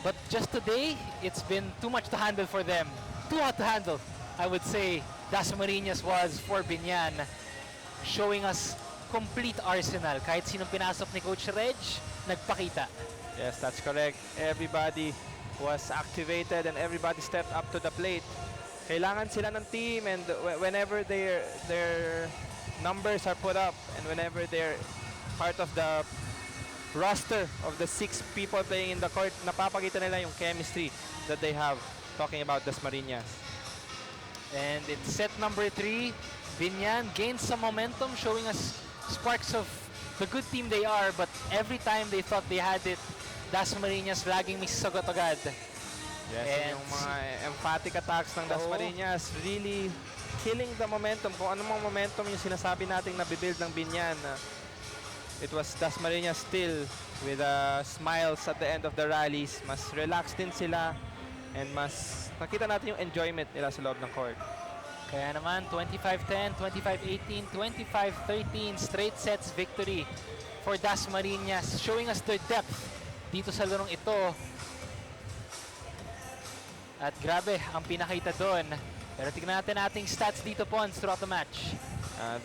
[SPEAKER 1] But just today, it's been too much to handle for them. Too hot to handle, I would say. Dasmariñas was for BINAN, showing us complete arsenal. Kahit sinong pinasok ni Coach Reg, nagpakita.
[SPEAKER 2] Yes, that's correct. Everybody was activated and everybody stepped up to the plate. Kailangan sila ng team, and whenever their numbers are put up and whenever they're part of the roster of the 6 people playing in the court, napapakita nila yung chemistry that they have, talking about Dasmariñas.
[SPEAKER 1] And in set number 3, BINAN gained some momentum, showing us sparks of the good team they are, but every time they thought they had it, Dasmariñas laging may sagot agad.
[SPEAKER 2] Yes,
[SPEAKER 1] and
[SPEAKER 2] yung mga emphatic attacks ng Dasmariñas really killing the momentum. Kung anong momentum yung sinasabi nating nabibuild ng BINAN, it was Dasmariñas still with smiles at the end of the rallies. Mas relaxed din sila and mas nakita natin yung enjoyment nila sa loob ng court.
[SPEAKER 1] Kaya naman, 25-10, 25-18, 25-13, straight sets victory for Dasmariñas, showing us their depth dito sa larong ito. At grabe ang pinakita doon. Pero tignan natin ating stats dito, Ponce, throughout the match.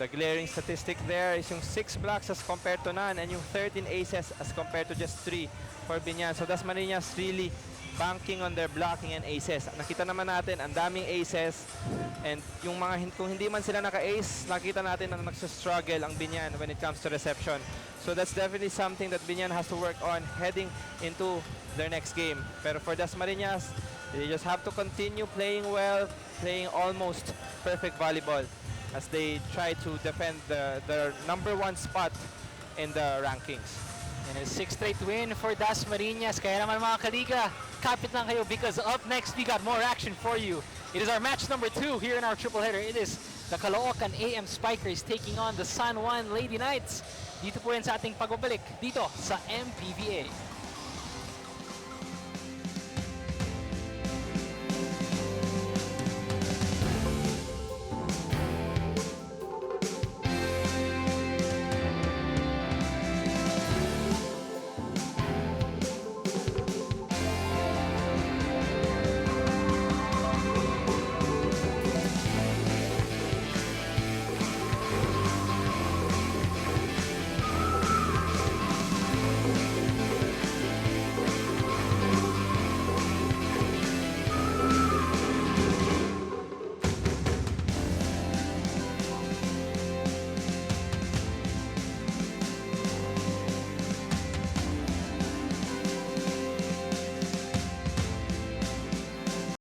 [SPEAKER 2] The glaring statistic there is yung 6 blocks as compared to none and yung 13 aces as compared to just 3 for BINAN. So Dasmariñas really banking on their blocking and aces. Nakita naman natin ang daming aces, and yung mga kung hindi man sila naka-ace, nakita natin na nagsa-struggle ang BINAN when it comes to reception. So that's definitely something that BINAN has to work on heading into their next game. Pero for Dasmariñas, they just have to continue playing well, playing almost perfect volleyball as they try to defend their #1 spot in the rankings.
[SPEAKER 1] And a 6th straight win for Dasmariñas. Kaya naman mga kaliga, kapit lang kayo because up next we got more action for you. It is our match number 2 here in our triple header. It is the Caloocan AM Spikers taking on the San Juan Lady Knights. Dito po yan sa ating pagbabalik dito sa MPVA.